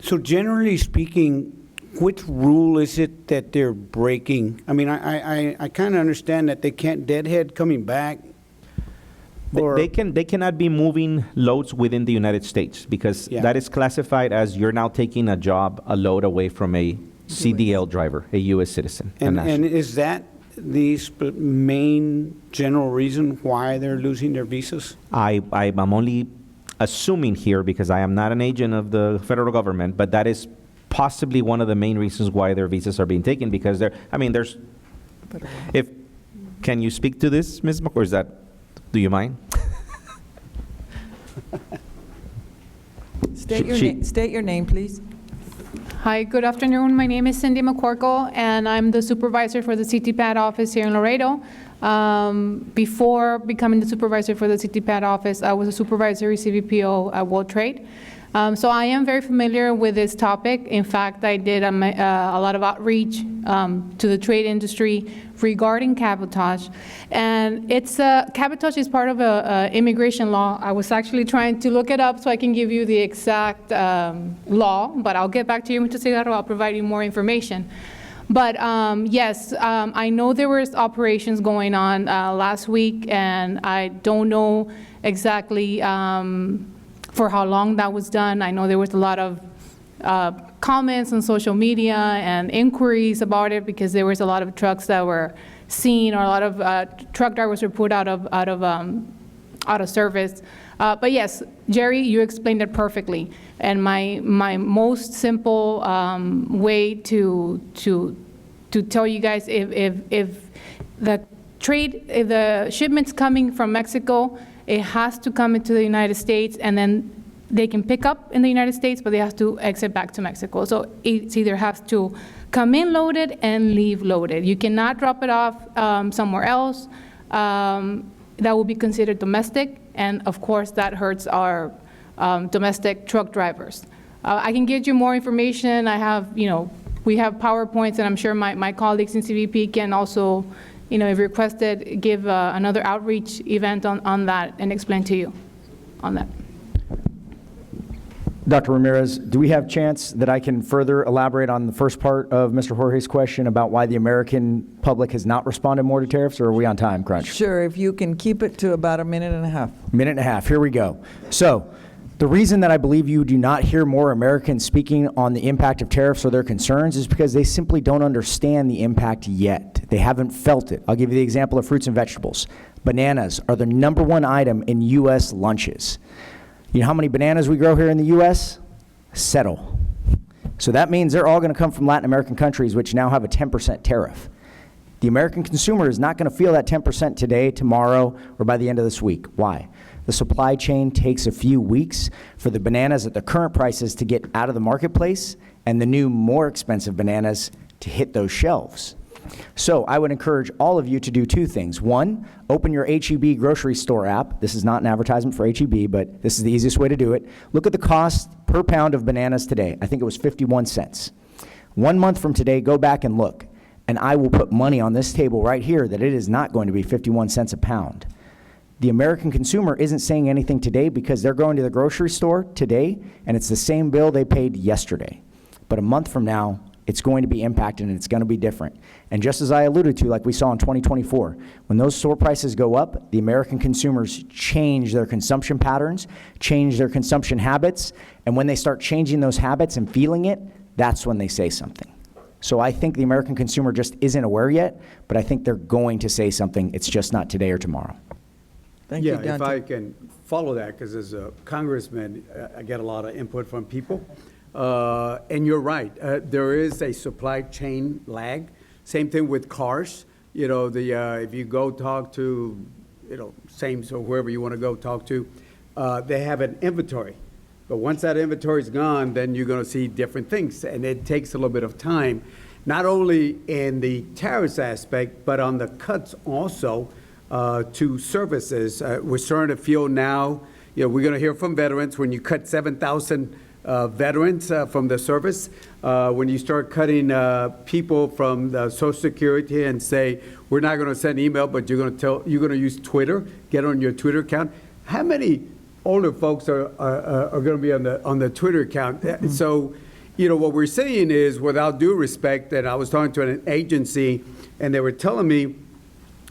So generally speaking, which rule is it that they're breaking? I mean, I kind of understand that they can't deadhead coming back. Or- They cannot be moving loads within the United States because Yeah. that is classified as you're now taking a load away from a CDL driver, a U.S. citizen. a And national. is that the main general reason why they're losing their visas? I'm only assuming here because I am not an agent of the federal government, but that is possibly one of the main reasons why their visas are being taken because can you speak to this, Ms. Or is that, do you mind? State your name, please. Hi, good afternoon. My name is Cindy McCorkle, and I'm the supervisor for the CTPAD office here in Laredo. Before becoming the supervisor for the CTPAD office, I was a supervisory CVPO at World Trade. So I am very familiar with this topic. In fact, I did a lot of outreach to the trade industry regarding cabotage. And cabotage is part of a immigration law. I was actually trying to look it up so I can give you the exact law, but I'll get back to you, Mr. Cigarro. I'll provide you more information. But yes, I know there was operations going on last week, and I don't know exactly for how long that was done. I know there was a lot of comments on social media and inquiries about it because there was a lot of trucks that were seen, or a lot of truck drivers were put out of service. But yes, Jerry, you explained it perfectly. And my most simple way to tell you guys, if the shipment's coming from Mexico, it has to come into the United States, and then they can pick up in the United States, but they have to exit back to Mexico. So it either has to come in loaded and leave loaded. You cannot drop it off somewhere else. That will be considered domestic, and of course that hurts our domestic truck drivers. I can get you more information. We have PowerPoints, and I'm sure my colleagues in CVP can also, if requested, give another outreach event on that and explain to you on that. Dr. Ramirez, do we have a chance that I can further elaborate on the first part of Mr. Jorge's question about why the American public has not responded more to tariffs, or are we on time crunch? Sure, if you can keep it to about a minute and a half. Minute and a half, here we go. So, the reason that I believe you do not hear more Americans speaking on the impact of tariffs or their concerns is because they simply don't understand the impact yet. They haven't felt it. I'll give you the example of fruits and vegetables. Bananas are the #1 item in U.S. lunches. You know how many bananas we grow here in the U.S.? Settle. So that means they're all going to come from Latin American countries, which now have a 10% tariff. The American consumer is not going to feel that 10% today, tomorrow, or by the end of this week. Why? The supply chain takes a few weeks for the bananas at the current prices to get out of the marketplace and the new, more expensive bananas to hit those shelves. So I would encourage all of you to do two things. One, open your H-E-B grocery store app. This is not an advertisement for H-E-B, but this is the easiest way to do it. Look at the cost per pound of bananas today. I think it was 51 cents. 1 month from today, go back and look. And I will put money on this table right here that it is not going to be 51 cents a pound. The American consumer isn't saying anything today because they're going to the grocery store today, and it's the same bill they paid yesterday. But a month from now, it's going to be impacted, and it's going to be different. And just as I alluded to, like we saw in 2024, when those store prices go up, the American consumers change their consumption patterns, change their consumption habits, and when they start changing those habits and feeling it, that's when they say something. So I think the American consumer just isn't aware yet, but I think they're going to say something. It's just not today or tomorrow. Thank you, Yeah, Dante. if I can follow that, because as a congressman, I get a lot of input from people. And you're right, there is a supply chain lag. Same thing with cars. If you go talk to, Sames or whoever you want to go talk to, they have an inventory. But once that inventory is gone, then you're going to see different things. And it takes a little bit of time, not only in the tariffs aspect, but on the cuts also to services. We're starting to feel now, we're going to hear from veterans when you cut 7,000 veterans from the service, when you start cutting people from the Social Security and say, we're not going to send email, but you're going to use Twitter, get on your Twitter account. How many older folks are going to be on the Twitter account? Mm-hmm. So, what we're saying is, without due respect, and I was talking to an agency, and they were telling me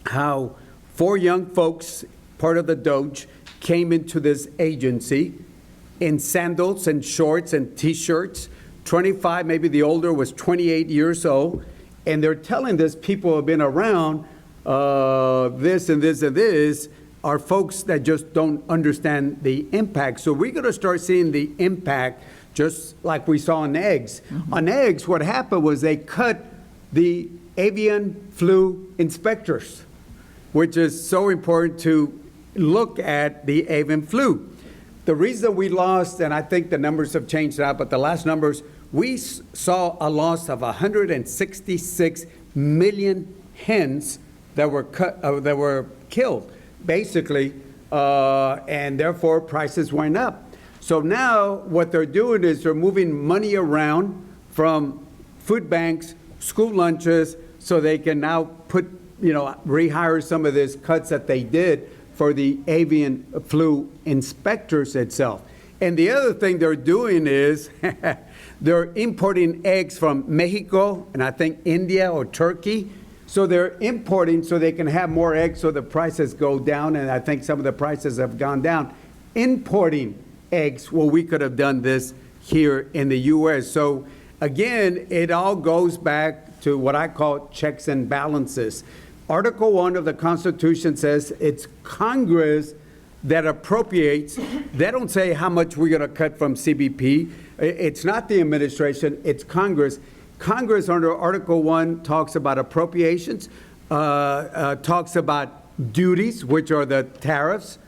how 4 young folks part of the Doge, came into this agency in sandals and shorts and T-shirts. 25, maybe the older was 28 years old. And they're telling this people who have been around this and this and this are folks that just don't understand the impact. So we're going to start seeing the impact just like we saw on eggs. On eggs, what happened was they cut the avian flu inspectors, which is so important to look at the avian flu. The reason we lost, and I think the numbers have changed now, but the last numbers, we saw a loss of 166 million hens that were killed, basically, and therefore prices went up. So now what they're doing is they're moving money around from food banks, school lunches, so they can now rehire some of these cuts that they did for the avian flu inspectors itself. And the other thing they're doing is they're importing eggs from Mexico and I think India or Turkey. So they're importing so they can have more eggs so the prices go down, and I think some of the prices have gone down. Importing eggs, well, we could have done this here in the U.S. So again, it all goes back to what I call checks and balances. Article 1 of the Constitution says it's Congress that appropriates. They don't say how much we're going to cut from CBP. It's not the administration, it's Congress. Congress under Article 1 talks about appropriations, talks about duties, which are the tariffs,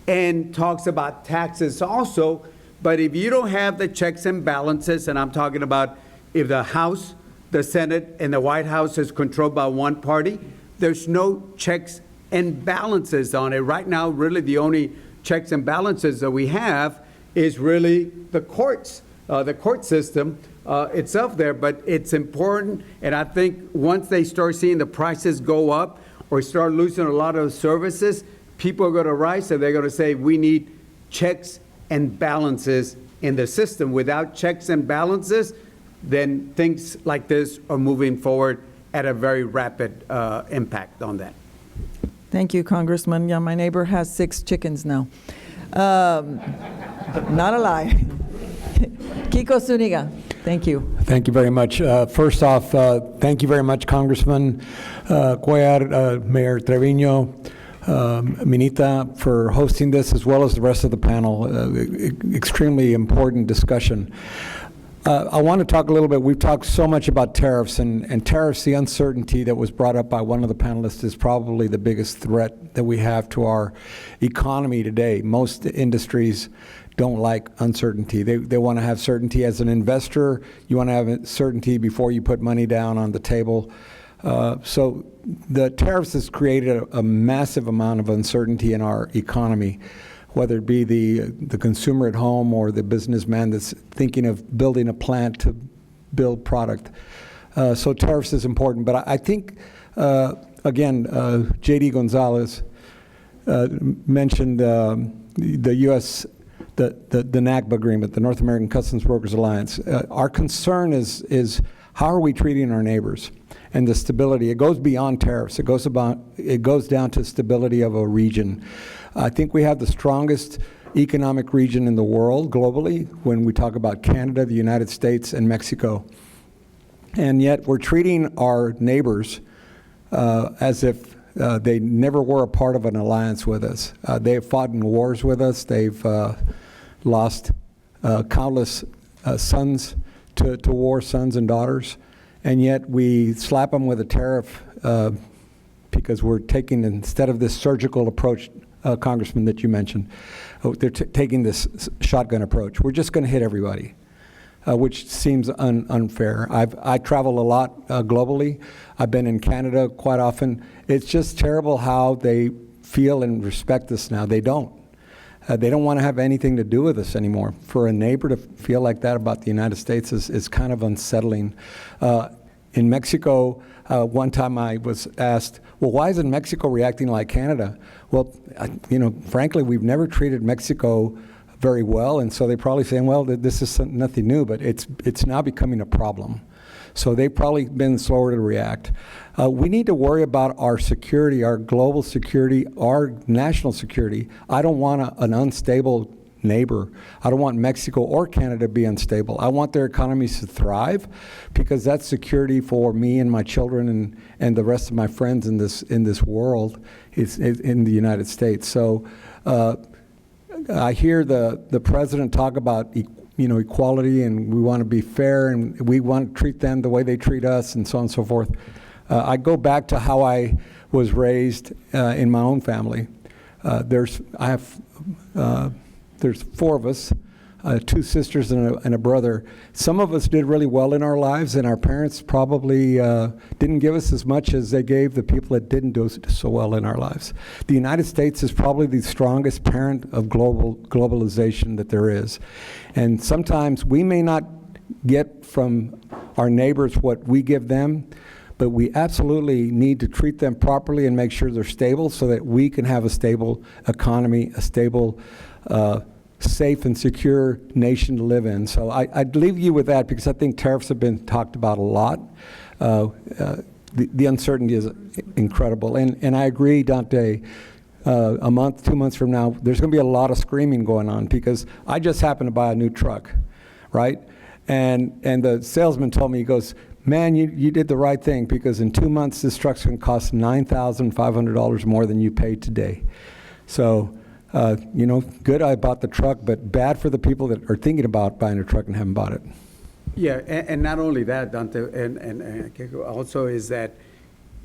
and talks about taxes also. But if you don't have the checks and balances, and I'm talking about if the House, the Senate, and the White House is controlled by one party, there's no checks and balances on it. Right now, really the only checks and balances that we have is really the courts, the court system itself there. But it's important, and I think once they start seeing the prices go up or start losing a lot of services, people are going to rise and they're going to say, we need checks and balances in the system. Without checks and balances, then things like this are moving forward at a very rapid impact on that. Thank you, Congressman. Yeah, my neighbor has 6 chickens now. Not a lie. Kiko Zuniga, thank you. Thank you very much. First off, thank you very much, Congressman Cuellar, Mayor Trevino, Minita, for hosting this, as well as the rest of the panel. Extremely important discussion. I want to talk a little bit, we've talked so much about tariffs, and tariffs, the uncertainty that was brought up by one of the panelists is probably the biggest threat that we have to our economy today. Most industries don't like uncertainty. They want to have certainty. As an investor, you want to have certainty before you put money down on the table. So the tariffs has created a massive amount of uncertainty in our economy, whether it be the consumer at home or the businessman that's thinking of building a plant to build product. So tariffs is important. But I think, again, J.D. Gonzalez mentioned the U.S., the NACBA agreement, the North American Customs Brokers Alliance. Our concern is how are we treating our neighbors and the stability. It goes beyond tariffs. It goes down to stability of a region. I think we have the strongest economic region in the world globally when we talk about Canada, the United States, and Mexico. And yet we're treating our neighbors as if they never were a part of an alliance with us. They've fought in wars with us. They've lost countless sons to war, sons and daughters. And yet we slap them with a tariff because we're taking, instead of this surgical approach, Congressman, that you mentioned, they're taking this shotgun approach. We're just going to hit everybody, which seems unfair. I travel a lot globally. I've been in Canada quite often. It's just terrible how they feel and respect us now. They don't. They don't want to have anything to do with us anymore. For a neighbor to feel like that about the United States is kind of unsettling. In Mexico, one time I was asked, well, why isn't Mexico reacting like Canada? Well, frankly, we've never treated Mexico very well, and so they're probably saying, well, this is nothing new, but it's now becoming a problem. So they've probably been slower to react. We need to worry about our security, our global security, our national security. I don't want an unstable neighbor. I don't want Mexico or Canada to be unstable. I want their economies to thrive, because that's security for me and my children and the rest of my friends in this world is in the United States. So I hear the president talk about equality, and we want to be fair, and we want to treat them the way they treat us, and so on and so forth. I go back to how I was raised in my own family. There's 4 of us, 2 sisters and a brother. Some of us did really well in our lives, and our parents probably didn't give us as much as they gave the people that didn't do so well in our lives. The United States is probably the strongest parent of globalization that there is. And sometimes we may not get from our neighbors what we give them, but we absolutely need to treat them properly and make sure they're stable so that we can have a stable economy, a stable safe and secure nation to live in. So I'd leave you with that, because I think tariffs have been talked about a lot. The uncertainty is incredible. And I agree, Dante, a month, 2 months from now, there's going to be a lot of screaming going on, because I just happened to buy a new truck, right? And the salesman told me, he goes, man, you did the right thing, because in 2 months this truck's going to cost $9,500 more than you paid today. So, good I bought the truck, but bad for the people that are thinking about buying a truck and haven't bought it. Yeah, and not only that, Dante, and also is that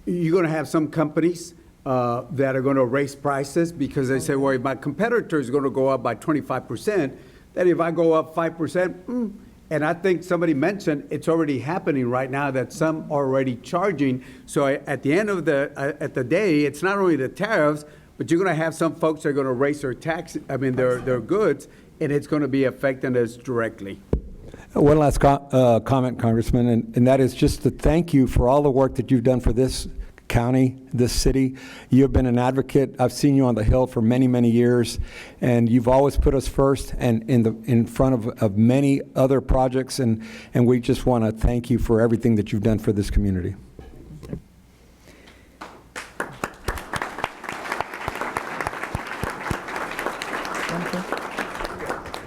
you're going to have some companies that are going to raise prices because they say, well, if my competitor is going to go up by 25%, then if I go up 5%, and I think somebody mentioned it's already happening right now that some are already charging. So at the end of the day, it's not only the tariffs, but you're going to have some folks that are going to raise their their goods, and it's going to be affecting us directly. One last comment, Congressman, and that is just to thank you for all the work that you've done for this county, this city. You have been an advocate. I've seen you on the Hill for many, many years, and you've always put us first and in front of many other projects, and we just want to thank you for everything that you've done for this community.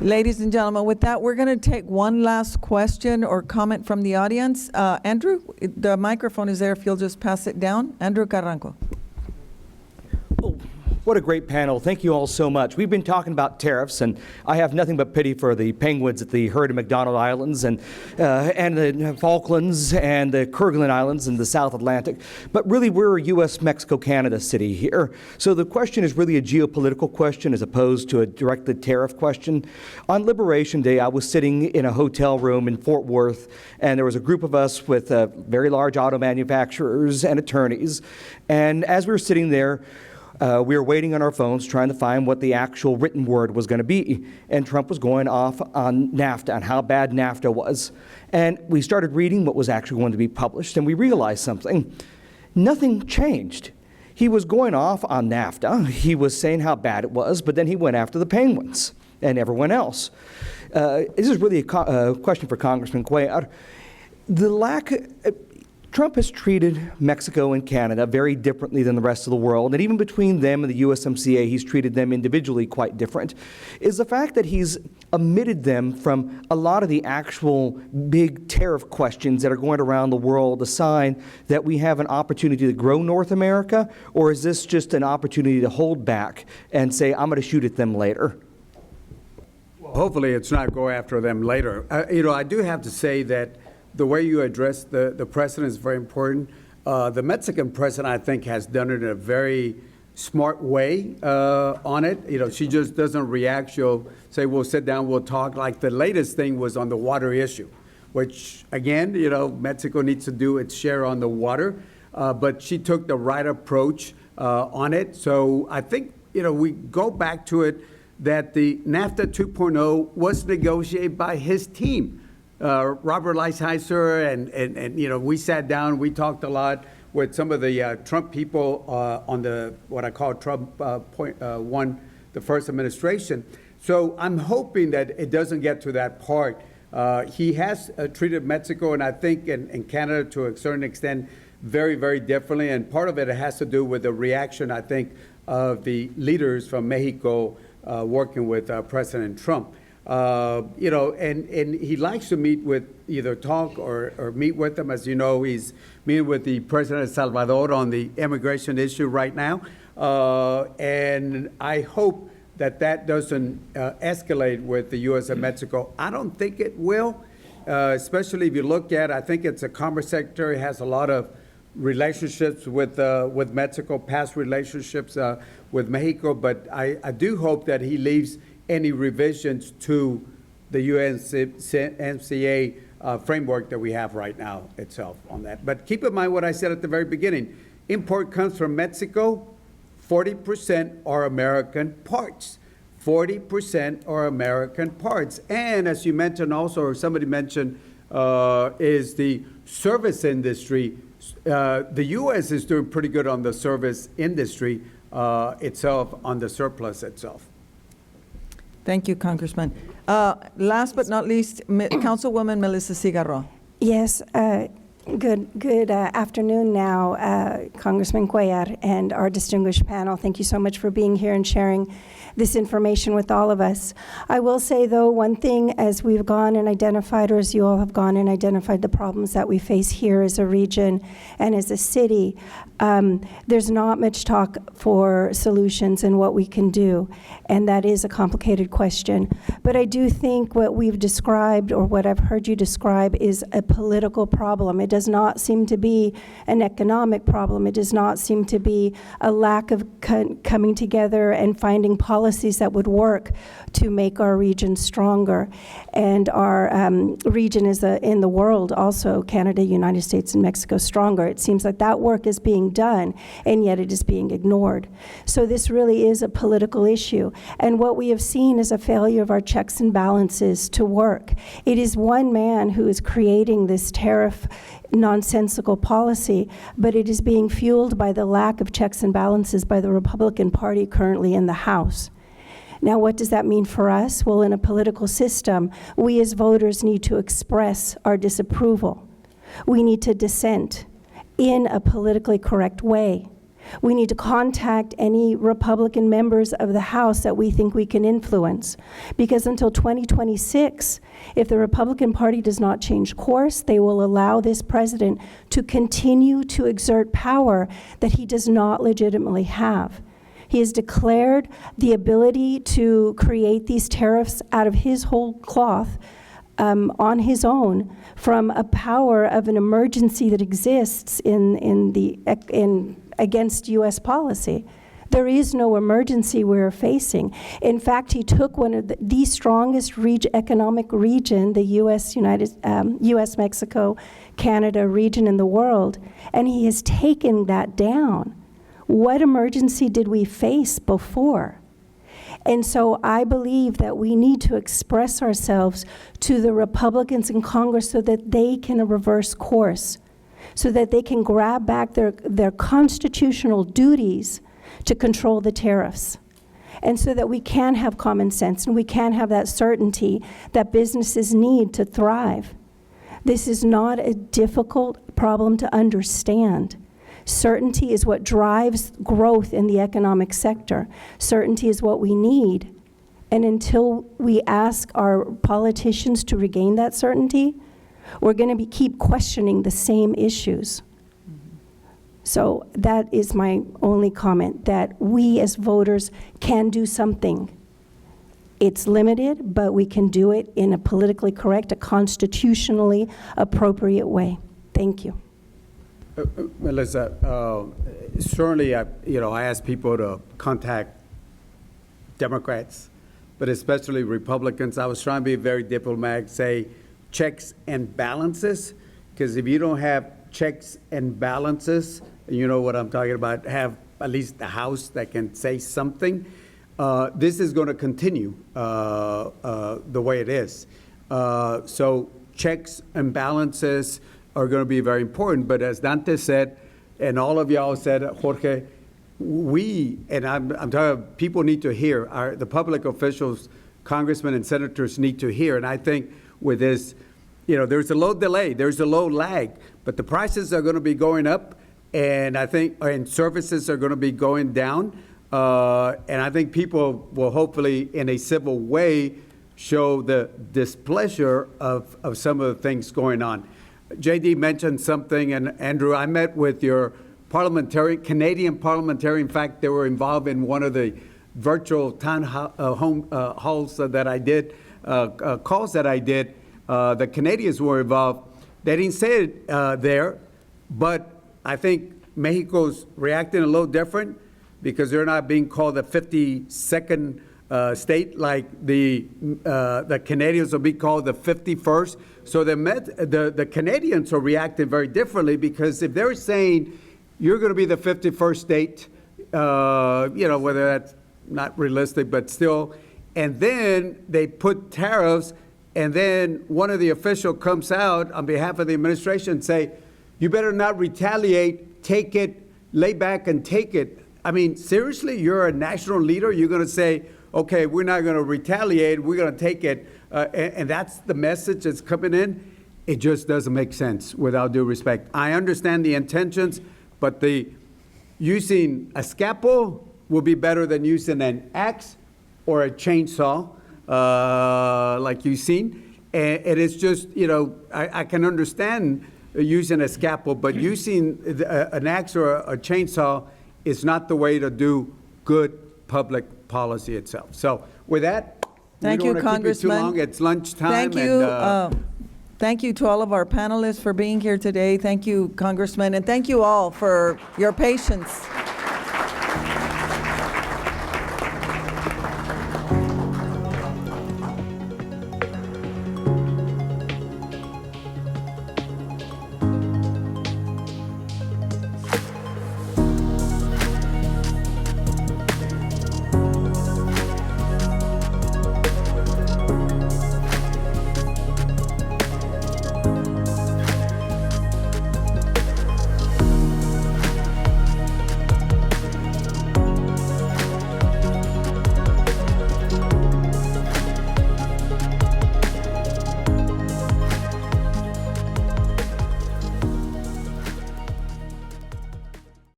Ladies and gentlemen, with that, we're going to take one last question or comment from the audience. Andrew, the microphone is there if you'll just pass it down. Andrew Carranco. What a great panel. Thank you all so much. We've been talking about tariffs, and I have nothing but pity for the penguins at the Heard and McDonald Islands and the Falklands and the Kerguelen Islands in the South Atlantic. But really, we're a U.S.-Mexico-Canada city here. So the question is really a geopolitical question as opposed to a directed tariff question. On Liberation Day, I was sitting in a hotel room in Fort Worth, and there was a group of us with very large auto manufacturers and attorneys. And as we were sitting there, we were waiting on our phones trying to find what the actual written word was going to be. And Trump was going off on NAFTA and how bad NAFTA was. And we started reading what was actually going to be published, and we realized something. Nothing changed. He was going off on NAFTA. He was saying how bad it was, but then he went after the penguins and everyone else. This is really a question for Congressman Cuellar. Trump has treated Mexico and Canada very differently than the rest of the world, and even between them and the USMCA, he's treated them individually quite different. Is the fact that he's omitted them from a lot of the actual big tariff questions that are going around the world a sign that we have an opportunity to grow North America, or is this just an opportunity to hold back and say, I'm going to shoot at them later? Well, hopefully it's not go after them later. I do have to say that the way you address the president is very important. The Mexican president, I think, has done it in a very smart way on it. She just doesn't react. She'll say, we'll sit down, we'll talk. Like the latest thing was on the water issue, which, again, Mexico needs to do its share on the water. But she took the right approach on it. So I think, we go back to it that the NAFTA 2.0 was negotiated by his team. Robert Lighthizer and we sat down, we talked a lot with some of the Trump people on what I call Trump point one, the first administration. So I'm hoping that it doesn't get to that part. He has treated Mexico, and I think in Canada to a certain extent, very, very differently. And part of it has to do with the reaction, I think, of the leaders from Mexico working with President Trump. You know, and he likes to meet with, either talk or meet with them. As you know, he's meeting with the president of El Salvador on the immigration issue right now. And I hope that doesn't escalate with the U.S. and Mexico. I don't think it will, especially if you look at, I think it's a Commerce Secretary, has a lot of relationships with Mexico, past relationships with Mexico, but I do hope that he leaves any revisions to the USMCA framework that we have right now itself on that. But keep in mind what I said at the very beginning. Import comes from Mexico, 40% are American parts. 40% are American parts. And as you mentioned also, or somebody mentioned, is the service industry. The U.S. is doing pretty good on the service industry itself, on the surplus itself. Thank you, Congressman. Last but not least, Councilwoman Melissa Cigarro. Yes, good afternoon now, Congressman Cuellar and our distinguished panel. Thank you so much for being here and sharing this information with all of us. I will say, though, one thing, as we've gone and identified, or as you all have gone and identified the problems that we face here as a region and as a city, there's not much talk for solutions and what we can do, and that is a complicated question. But I do think what we've described, or what I've heard you describe, is a political problem. It does not seem to be an economic problem. It does not seem to be a lack of coming together and finding policies that would work to make our region stronger. And our region is in the world also, Canada, United States, and Mexico, stronger. It seems like that work is being done, and yet it is being ignored. So this really is a political issue. And what we have seen is a failure of our checks and balances to work. It is one man who is creating this tariff nonsensical policy, but it is being fueled by the lack of checks and balances by the Republican Party currently in the House. Now, what does that mean for us? Well, in a political system, we as voters need to express our disapproval. We need to dissent in a politically correct way. We need to contact any Republican members of the House that we think we can influence. Because until 2026, if the Republican Party does not change course, they will allow this president to continue to exert power that he does not legitimately have. He has declared the ability to create these tariffs out of his whole cloth on his own from a power of an emergency that exists against U.S. policy. There is no emergency we're facing. In fact, he took one of the strongest economic region, the U.S., Mexico, Canada region in the world, and he has taken that down. What emergency did we face before? And so I believe that we need to express ourselves to the Republicans in Congress so that they can reverse course, so that they can grab back their constitutional duties to control the tariffs, and so that we can have common sense and we can have that certainty that businesses need to thrive. This is not a difficult problem to understand. Certainty is what drives growth in the economic sector. Certainty is what we need. And until we ask our politicians to regain that certainty, we're going to keep questioning the same issues. So that is my only comment, that we as voters can do something. It's limited, but we can do it in a politically correct, a constitutionally appropriate way. Thank you. Melissa, certainly, I ask people to contact Democrats, but especially Republicans. I was trying to be very diplomatic, say checks and balances, because if you don't have checks and balances, you know what I'm talking about, have at least the House that can say something, this is going to continue the way it is. So checks and balances are going to be very important. But as Dante said, and all of y'all said, Jorge, I'm talking, people need to hear, the public officials congressmen and senators need to hear. And I think with this, there's a low delay, there's a low lag, but the prices are going to be going up, and I think and services are going to be going down. And I think people will hopefully, in a civil way, show the displeasure of some of the things going on. JD mentioned something, and Andrew, I met with your Canadian parliamentarian. In fact, they were involved in one of the virtual town halls that I did, calls that I did. The Canadians were involved. They didn't say it there, but I think Mexico's reacting a little different because they're not being called the 52nd state like the Canadians will be called the 51st. So the Canadians are reacting very differently, because if they're saying you're going to be the 51st state, whether that's not realistic, but still, and then they put tariffs, and then one of the official comes out on behalf of the administration and say, you better not retaliate, take it, lay back and take it. I mean, seriously, you're a national leader, you're going to say, okay, we're not going to retaliate, we're going to take it, and that's the message that's coming in. It just doesn't make sense, without due respect. I understand the intentions, but using a scalpel will be better than using an axe or a chainsaw, like you've seen. And it is just, I can understand using a scalpel, but using an axe or a chainsaw is not the way to do good public policy itself. So with that, thank you, Congressman. Too long. It's lunchtime. Thank you. Thank you to all of our panelists for being here today. Thank you, Congressman, and thank you all for your patience.